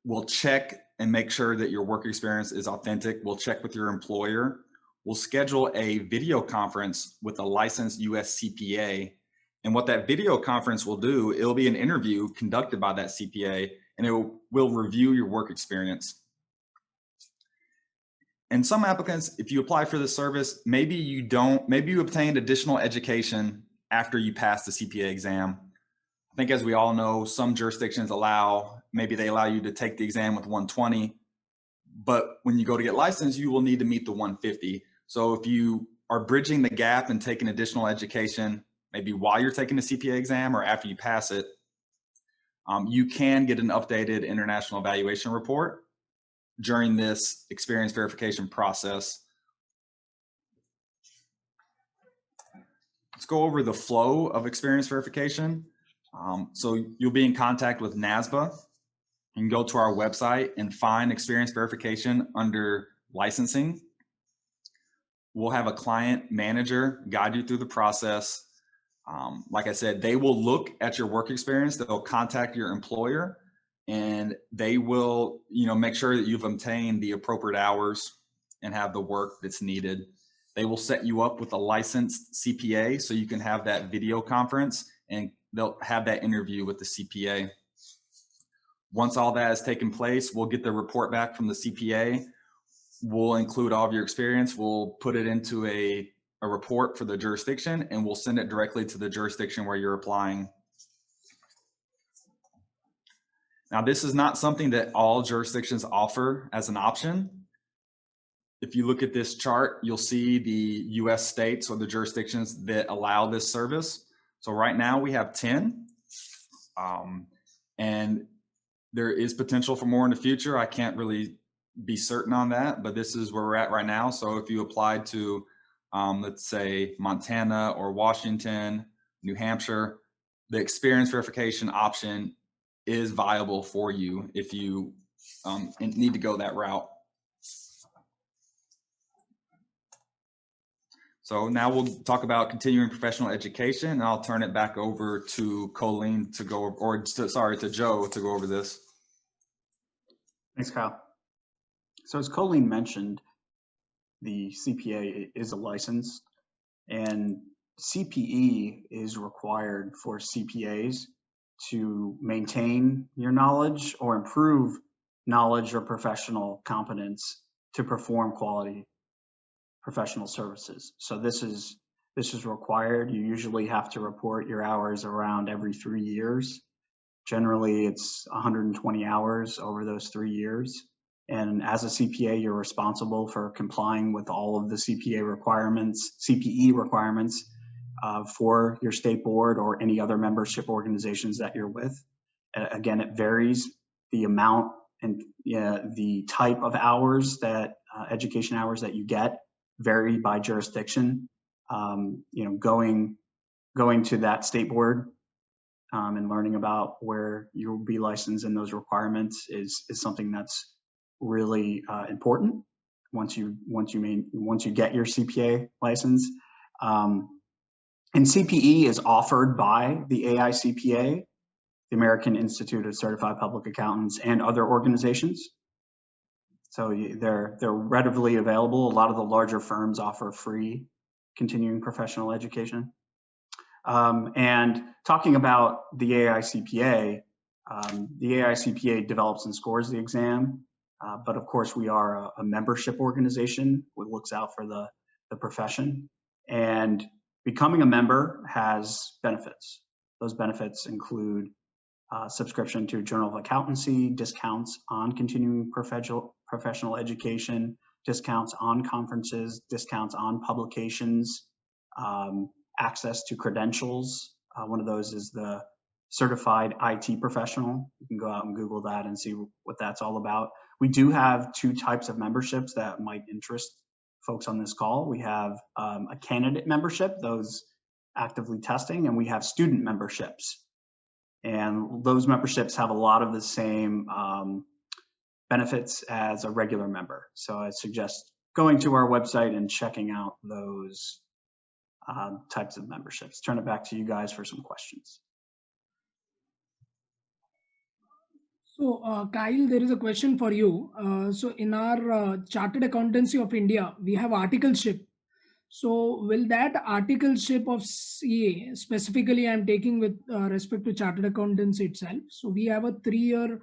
We'll check and make sure that your work experience is authentic. We'll check with your employer. We'll schedule a video conference with a licensed US CPA. And what that video conference will do, it'll be an interview conducted by that CPA, and it will review your work experience. And some applicants, if you apply for this service, maybe you obtained additional education after you pass the CPA exam. I think as we all know, some jurisdictions maybe they allow you to take the exam with 120, but when you go to get licensed, you will need to meet the 150. So if you are bridging the gap and taking additional education, maybe while you're taking the CPA exam or after you pass it, you can get an updated international evaluation report during this experience verification process. Let's go over the flow of experience verification. So you'll be in contact with NASBA. You can go to our website and find experience verification under licensing. We'll have a client manager guide you through the process. Like I said, they will look at your work experience. They'll contact your employer, and they will, make sure that you've obtained the appropriate hours and have the work that's needed. They will set you up with a licensed CPA so you can have that video conference, and they'll have that interview with the CPA. Once all that has taken place, we'll get the report back from the CPA. We'll include all of your experience. We'll put it into a report for the jurisdiction, and we'll send it directly to the jurisdiction where you're applying. Now, this is not something that all jurisdictions offer as an option. If you look at this chart, you'll see the US states or the jurisdictions that allow this service. So right now we have 10, and there is potential for more in the future. I can't really be certain on that, but this is where we're at right now. So if you applied to, let's say, Montana or Washington, New Hampshire, the experience verification option is viable for you if you need to go that route. So now we'll talk about continuing professional education, and I'll turn it back over to Colleen to go, to Joe to go over this. Thanks, Kyle. So as Colleen mentioned, the CPA is a license, and CPE is required for CPAs to maintain your knowledge or improve knowledge or professional competence to perform quality professional services. So this is required. You usually have to report your hours around every 3 years. Generally, it's 120 hours over those 3 years. And as a CPA, you're responsible for complying with all of the CPE requirements for your state board or any other membership organizations that you're with. Again, it varies the amount and the type of hours that education hours that you get vary by jurisdiction. Going to that state board and learning about where you'll be licensed and those requirements is something that's really important once you get your CPA license. And CPE is offered by the AICPA, the American Institute of Certified Public Accountants, and other organizations. So they're readily available. A lot of the larger firms offer free continuing professional education. And talking about the AICPA develops and scores the exam, but of course we are a membership organization that looks out for the profession. And becoming a member has benefits. Those benefits include subscription to Journal of Accountancy, discounts on continuing professional education, discounts on conferences, discounts on publications, access to credentials. One of those is the Certified IT Professional. You can go out and Google that and see what that's all about. We do have two types of memberships that might interest folks on this call. We have a candidate membership, those actively testing, and we have student memberships. And those memberships have a lot of the same benefits as a regular member. So I suggest going to our website and checking out those types of memberships. Turn it back to you guys for some questions. So, Kyle, there is a question for you. So, in our Chartered Accountancy of India, we have articleship. So, will that articleship of CA, specifically I'm taking with respect to Chartered Accountancy itself. So, we have a 3-year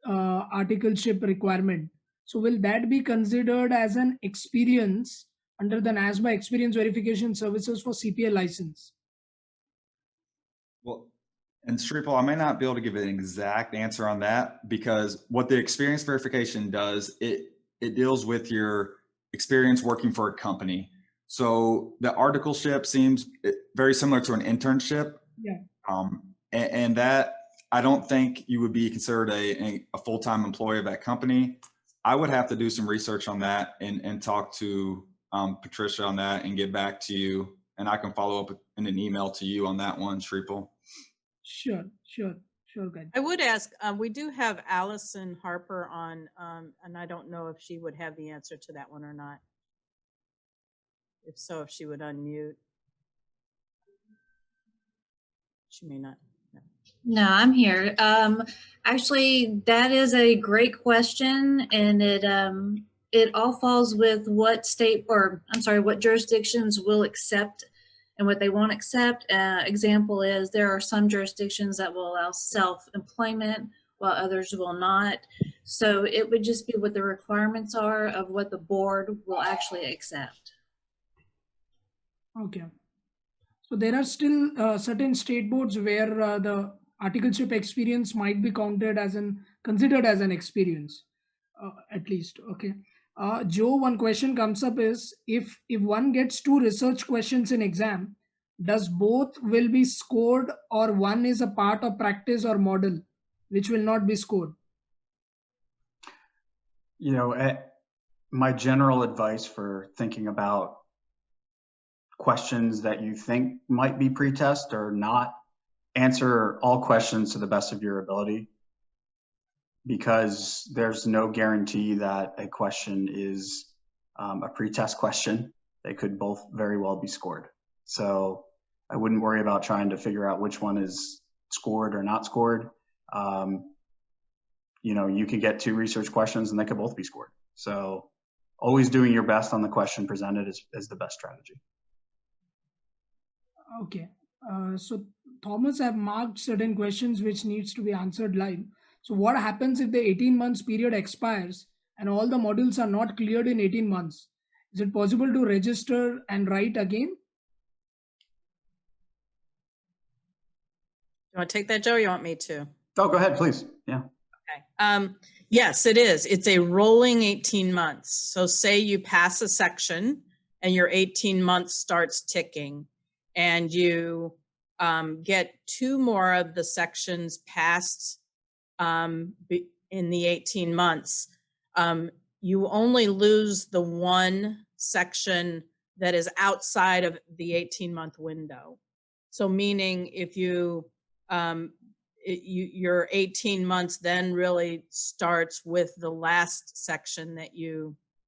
articleship requirement. So, will that be considered as an experience under the NASBA Experience Verification Services for CPA license? Well, and Shripal, I may not be able to give an exact answer on that, because what the experience verification does, it deals with your experience working for a company. So the articleship seems very similar to an internship. Yeah. And that, I don't think you would be considered a full-time employee of that company. I would have to do some research on that and talk to Patricia on that and get back to you. And I can follow up in an email to you on that one, Shripal. Sure, guys. I would ask, we do have Allison Harper on, and I don't know if she would have the answer to that one or not. If so, if she would unmute. She may not. No, I'm here. Actually, that is a great question, and it all falls with what state, or I'm sorry, what jurisdictions will accept and what they won't accept. Example is there are some jurisdictions that will allow self-employment while others will not. So it would just be what the requirements are of what the board will actually accept. Okay. So there are still certain state boards where the articleship experience might be considered as an experience, at least. Okay. Joe, one question comes up is, if one gets 2 research questions in exam, does both will be scored, or one is a part of practice or model which will not be scored? You know, my general advice for thinking about questions that you think might be pretest or not, answer all questions to the best of your ability, because there's no guarantee that a question is a pretest question. They could both very well be scored. So I wouldn't worry about trying to figure out which one is scored or not scored. You know, you could get 2 research questions and they could both be scored. So always doing your best on the question presented is the best strategy. Okay. So Thomas have marked certain questions which needs to be answered live. So what happens if the 18 months period expires and all the modules are not cleared in 18 months? Is it possible to register and write again? You want to take that, Joe, or you want me to? Oh, go ahead, please. Yeah. Okay. Yes, it is. It's a rolling 18 months. So say you pass a section and your 18 months starts ticking, and you get 2 more of the sections passed in the 18 months. You only lose the 1 section that is outside of the 18-month window. So meaning if you your 18 months then really starts with the last section that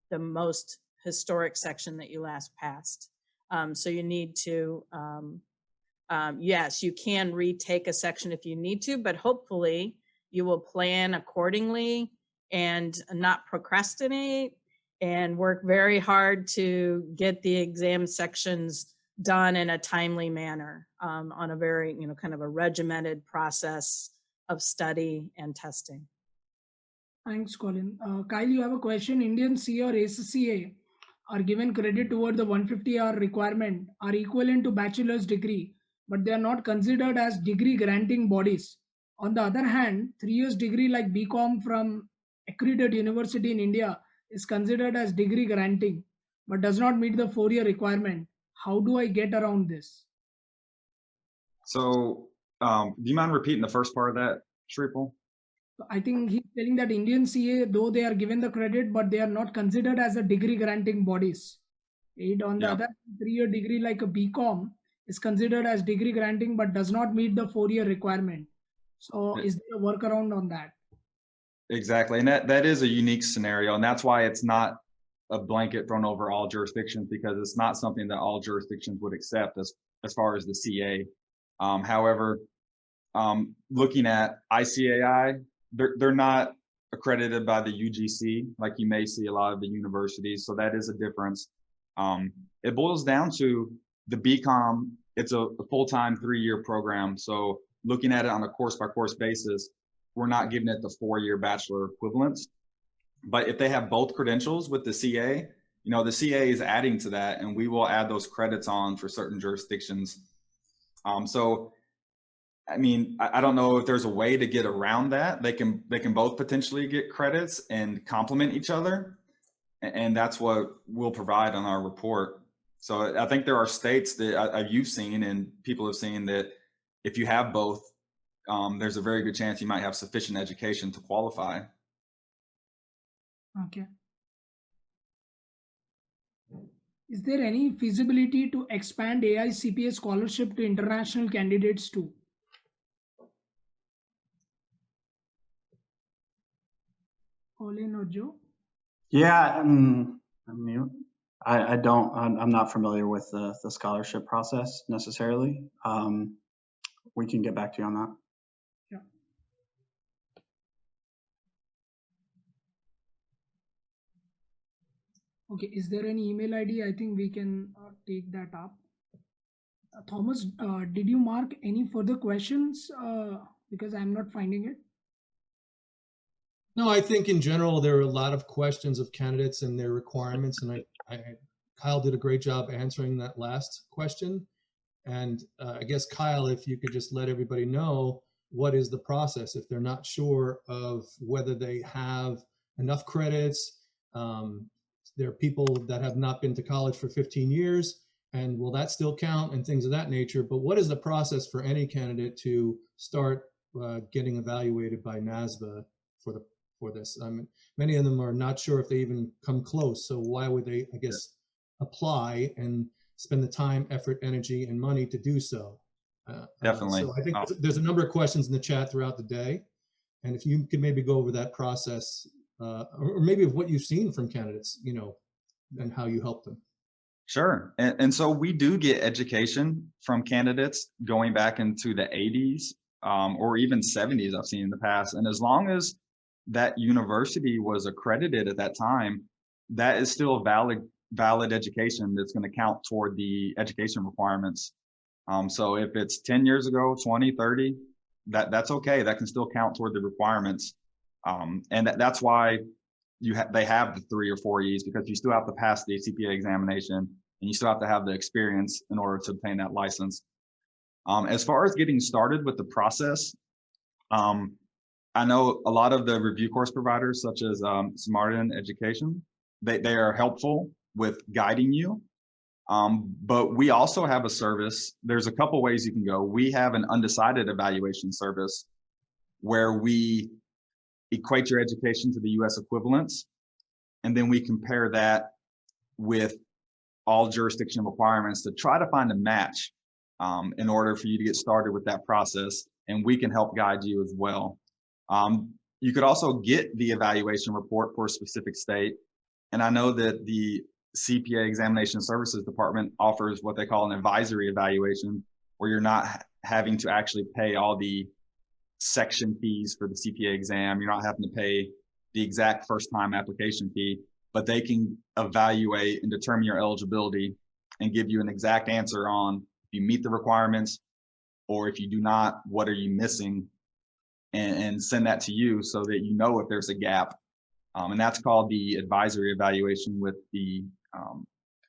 the most historic section that you last passed. So you need to, yes, you can retake a section if you need to, but hopefully you will plan accordingly and not procrastinate and work very hard to get the exam sections done in a timely manner on a very, kind of a regimented process of study and testing. Thanks, Colin. Kyle, you have a question. Indian CA or ACCA are given credit toward the 150-hour requirement are equivalent to bachelor's degree, but they are not considered as degree granting bodies. On the other hand, 3 years degree like BCom from accredited university in India is considered as degree granting, but does not meet the 4-year requirement. How do I get around this? So do you mind repeating the first part of that, Shripal? I think he's telling that Indian CA, though they are given the credit, but they are not considered as a degree granting bodies. On the other 3-year degree like a BCom is considered as degree granting, but does not meet the 4-year requirement. So is there a workaround on that? Exactly. And that is a unique scenario. And that's why it's not a blanket thrown over all jurisdictions, because it's not something that all jurisdictions would accept as far as the CA. However, looking at ICAI, they're not accredited by the UGC like you may see a lot of the universities. So that is a difference. It boils down to the BCom. It's a full-time 3-year program. So looking at it on a course-by-course basis, we're not giving it the 4-year bachelor equivalence. But if they have both credentials with the CA, the CA is adding to that, and we will add those credits on for certain jurisdictions. So, I mean, I don't know if there's a way to get around that. They can both potentially get credits and complement each other. And that's what we'll provide on our report. So I think there are states that you've seen and people have seen that if you have both, there's a very good chance you might have sufficient education to qualify. Okay. Is there any feasibility to expand AICPA scholarship to international candidates too? Colin or Joe? Yeah, I'm not familiar with the scholarship process necessarily. We can get back to you on that. Yeah. Okay, is there any email ID? I think we can take that up. Thomas, did you mark any further questions? Because I'm not finding it. No, I think in general, there are a lot of questions of candidates and their requirements. And Kyle did a great job answering that last question. And I guess, Kyle, if you could just let everybody know what is the process if they're not sure of whether they have enough credits. There are people that have not been to college for 15 years, and will that still count, and things of that nature. But what is the process for any candidate to start getting evaluated by NASBA for this? I mean, many of them are not sure if they even come close. So why would they, I guess, apply and spend the time, effort, energy, and money to do so? Definitely. So I think there's a number of questions in the chat throughout the day. And if you could maybe go over that process, or maybe of what you've seen from candidates, and how you help them. Sure. And so we do get education from candidates going back into the 80s or even 70s I've seen in the past. And as long as that university was accredited at that time, that is still a valid education that's going to count toward the education requirements. So if it's 10 years ago, 20, 30, that's okay. That can still count toward the requirements. And that's why they have the 3 or 4 E's, because you still have to pass the CPA examination and you still have to have the experience in order to obtain that license. As far as getting started with the process, I know a lot of the review course providers, such as Simandhar Education, they are helpful with guiding you. But we also have a service. There's a couple ways you can go. We have an undecided evaluation service where we equate your education to the US equivalents, and then we compare that with all jurisdiction requirements to try to find a match in order for you to get started with that process, and we can help guide you as well. You could also get the evaluation report for a specific state, and I know that the CPA Examination Services Department offers what they call an advisory evaluation, where you're not having to actually pay all the section fees for the CPA exam. You're not having to pay the exact first time application fee, but they can evaluate and determine your eligibility and give you an exact answer on if you meet the requirements, or if you do not, what are you missing, and send that to you so that you know if there's a gap. And that's called the advisory evaluation with the,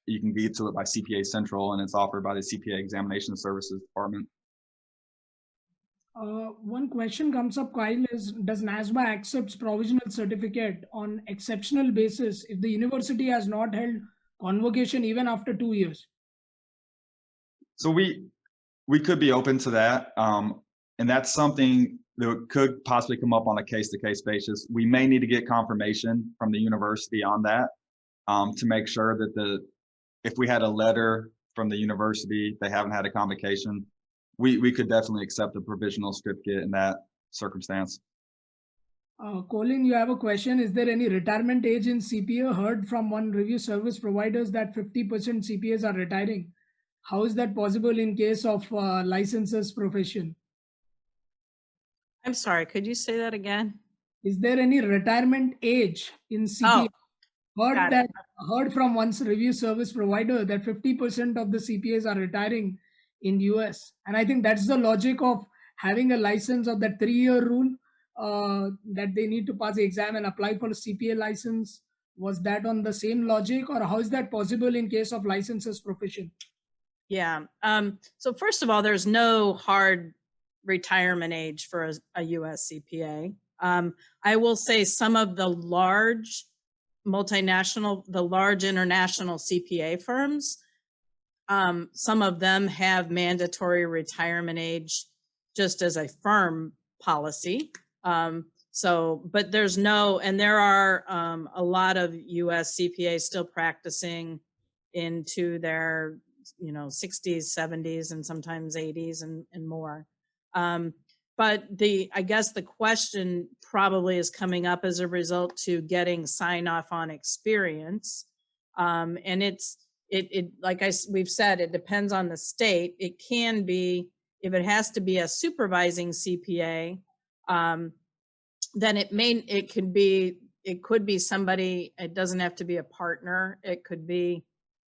you can get to it by CPA Central, and it's offered by the CPA Examination Services Department. One question comes up, Kyle, is does NASBA accepts provisional certificate on exceptional basis if the university has not held convocation even after 2 years? So we could be open to that. And that's something that could possibly come up on a case-to-case basis. We may need to get confirmation from the university on that to make sure that if we had a letter from the university, they haven't had a convocation, we could definitely accept a provisional certificate in that circumstance. Colin, you have a question. Is there any retirement age in CPA? Heard from one review service providers that 50% CPAs are retiring. How is that possible in case of licensors profession? I'm sorry, could you say that again? Is there any retirement age in CPA? Heard from one review service provider that 50% of the CPAs are retiring in US. And I think that's the logic of having a license, of that 3-year rule, that they need to pass the exam and apply for a CPA license. Was that on the same logic, or how is that possible in case of licensors profession? Yeah. So first of all, there's no hard retirement age for a US CPA. I will say some of the large multinational, the large international CPA firms, some of them have mandatory retirement age just as a firm policy. But there's no, and there are a lot of US CPAs still practicing into their 60s, 70s, and sometimes 80s and more. But I guess the question probably is coming up as a result to getting sign off on experience. And like we've said, it depends on the state. It can be, if it has to be a supervising CPA, then it could be somebody, it doesn't have to be a partner. It could be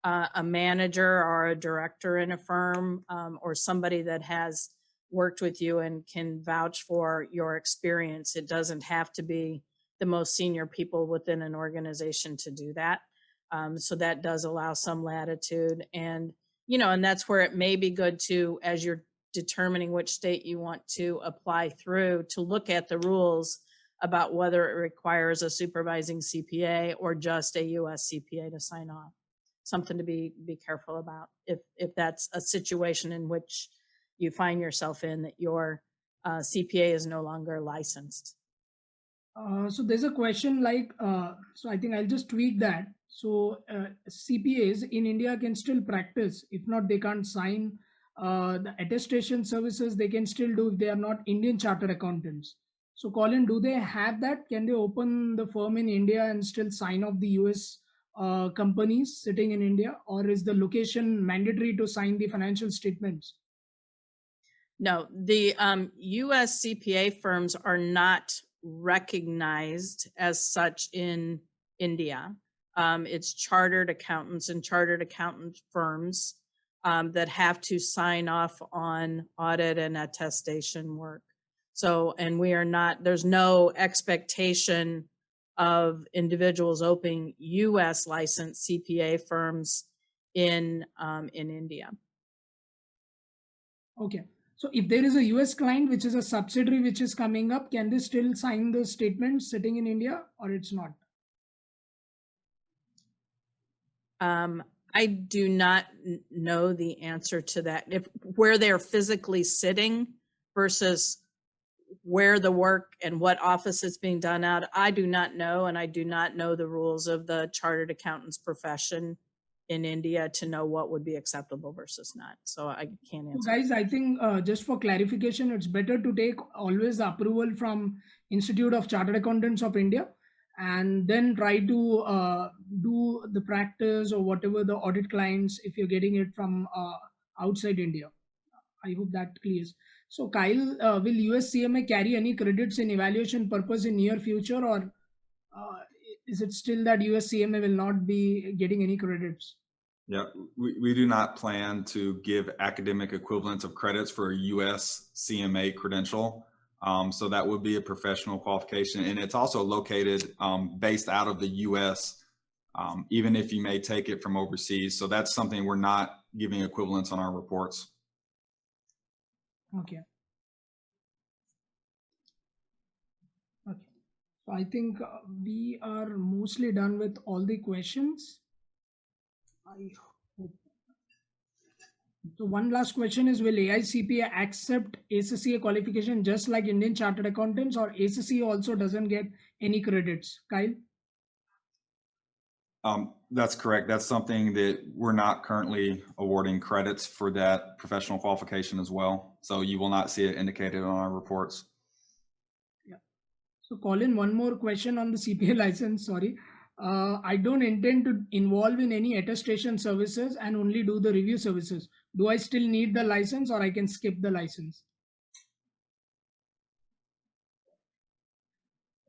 a manager or a director in a firm, or somebody that has worked with you and can vouch for your experience. It doesn't have to be the most senior people within an organization to do that. So that does allow some latitude, and that's where it may be good to, as you're determining which state you want to apply through, to look at the rules about whether it requires a supervising CPA or just a US CPA to sign off. Something to be careful about if that's a situation in which you find yourself in, that your CPA is no longer licensed. So there's a question like, so I think I'll just tweak that. So CPAs in India can still practice. If not, they can't sign the attestation services. They can still do if they are not Indian chartered accountants. So Colin, do they have that? Can they open the firm in India and still sign off the US companies sitting in India, or is the location mandatory to sign the financial statements? No, the US CPA firms are not recognized as such in India. It's chartered accountants and chartered accountant firms that have to sign off on audit and attestation work. So, and we are not, there's no expectation of individuals opening US licensed CPA firms in India. Okay. So if there is a US client, which is a subsidiary which is coming up, can they still sign the statement sitting in India, or it's not? I do not know the answer to that. Where they're physically sitting versus where the work and what office it's being done out, I do not know, and I do not know the rules of the chartered accountant's profession in India to know what would be acceptable versus not. So I can't answer. So guys, I think just for clarification, it's better to take always the approval from Institute of Chartered Accountants of India, and then try to do the practice or whatever the audit clients if you're getting it from outside India. I hope that clears. So Kyle, will US CMA carry any credits in evaluation purpose in near future, or is it still that US CMA will not be getting any credits? Yeah, we do not plan to give academic equivalents of credits for a US CMA credential. So that would be a professional qualification, and it's also located based out of the US, even if you may take it from overseas. So that's something we're not giving equivalents on our reports. Okay. Okay. So I think we are mostly done with all the questions. I hope. So one last question is, will AICPA accept ACCA qualification just like Indian Chartered Accountants, or ACCA also doesn't get any credits? Kyle? That's correct. That's something that we're not currently awarding credits for that professional qualification as well. So you will not see it indicated on our reports. Yeah. So Colin, one more question on the CPA license, sorry. I don't intend to involve in any attestation services and only do the review services. Do I still need the license, or I can skip the license?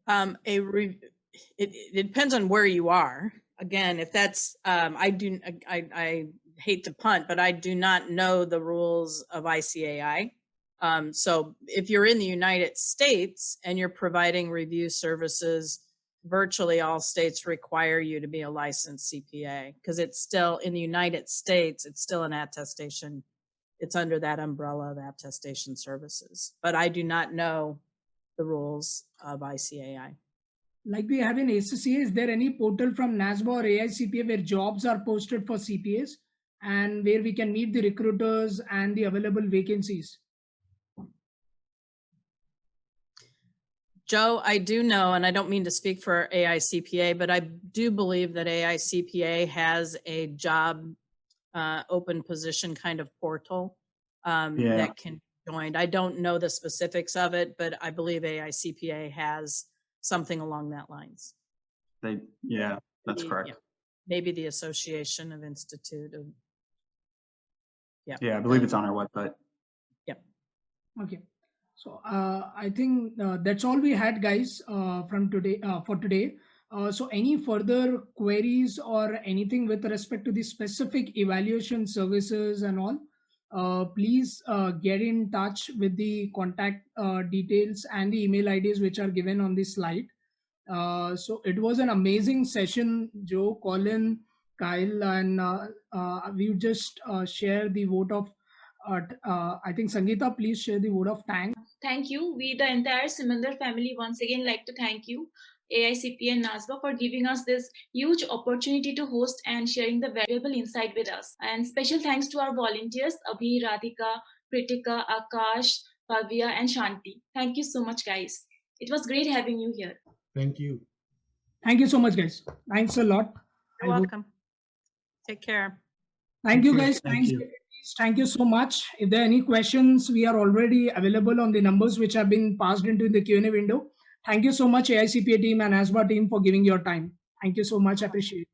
It depends on where you are. Again, if that's, I hate to punt, but I do not know the rules of ICAI. So if you're in the United States and you're providing review services, virtually all states require you to be a licensed CPA, because it's still in the United States, it's still an attestation. It's under that umbrella of attestation services, but I do not know the rules of ICAI. Like we have in ACCA, is there any portal from NASBA or AICPA where jobs are posted for CPAs and where we can meet the recruiters and the available vacancies? Joe, I do know, and I don't mean to speak for AICPA, but I do believe that AICPA has a job open position kind of portal that can be joined. I don't know the specifics of it, but I believe AICPA has something along that lines. Yeah, that's correct. Yeah. Maybe the Association of Institute of. Yeah, I believe it's on our website. Yep. Okay. So I think that's all we had, guys, from today for today. So any further queries or anything with respect to the specific evaluation services and all, please get in touch with the contact details and the email IDs which are given on this slide. So it was an amazing session, Joe, Colin, Kyle, and we just share the vote of, I think Sangeeta, please share the vote of thanks. Thank you. We, the entire Simandhar family, once again like to thank you, AICPA and NASBA, for giving us this huge opportunity to host and sharing the valuable insight with us. And special thanks to our volunteers, Abhi, Radhika, Kritika, Akash, Bhavya, and Shanti. Thank you so much, guys. It was great having you here. Thank you. Thank you so much, guys. Thanks a lot. You're welcome. Take care. Thank you, guys. Thank you so much. If there are any questions, we are already available on the numbers which have been passed into the Q&A window. Thank you so much, AICPA team and NASBA team, for giving your time. Thank you so much. I appreciate it.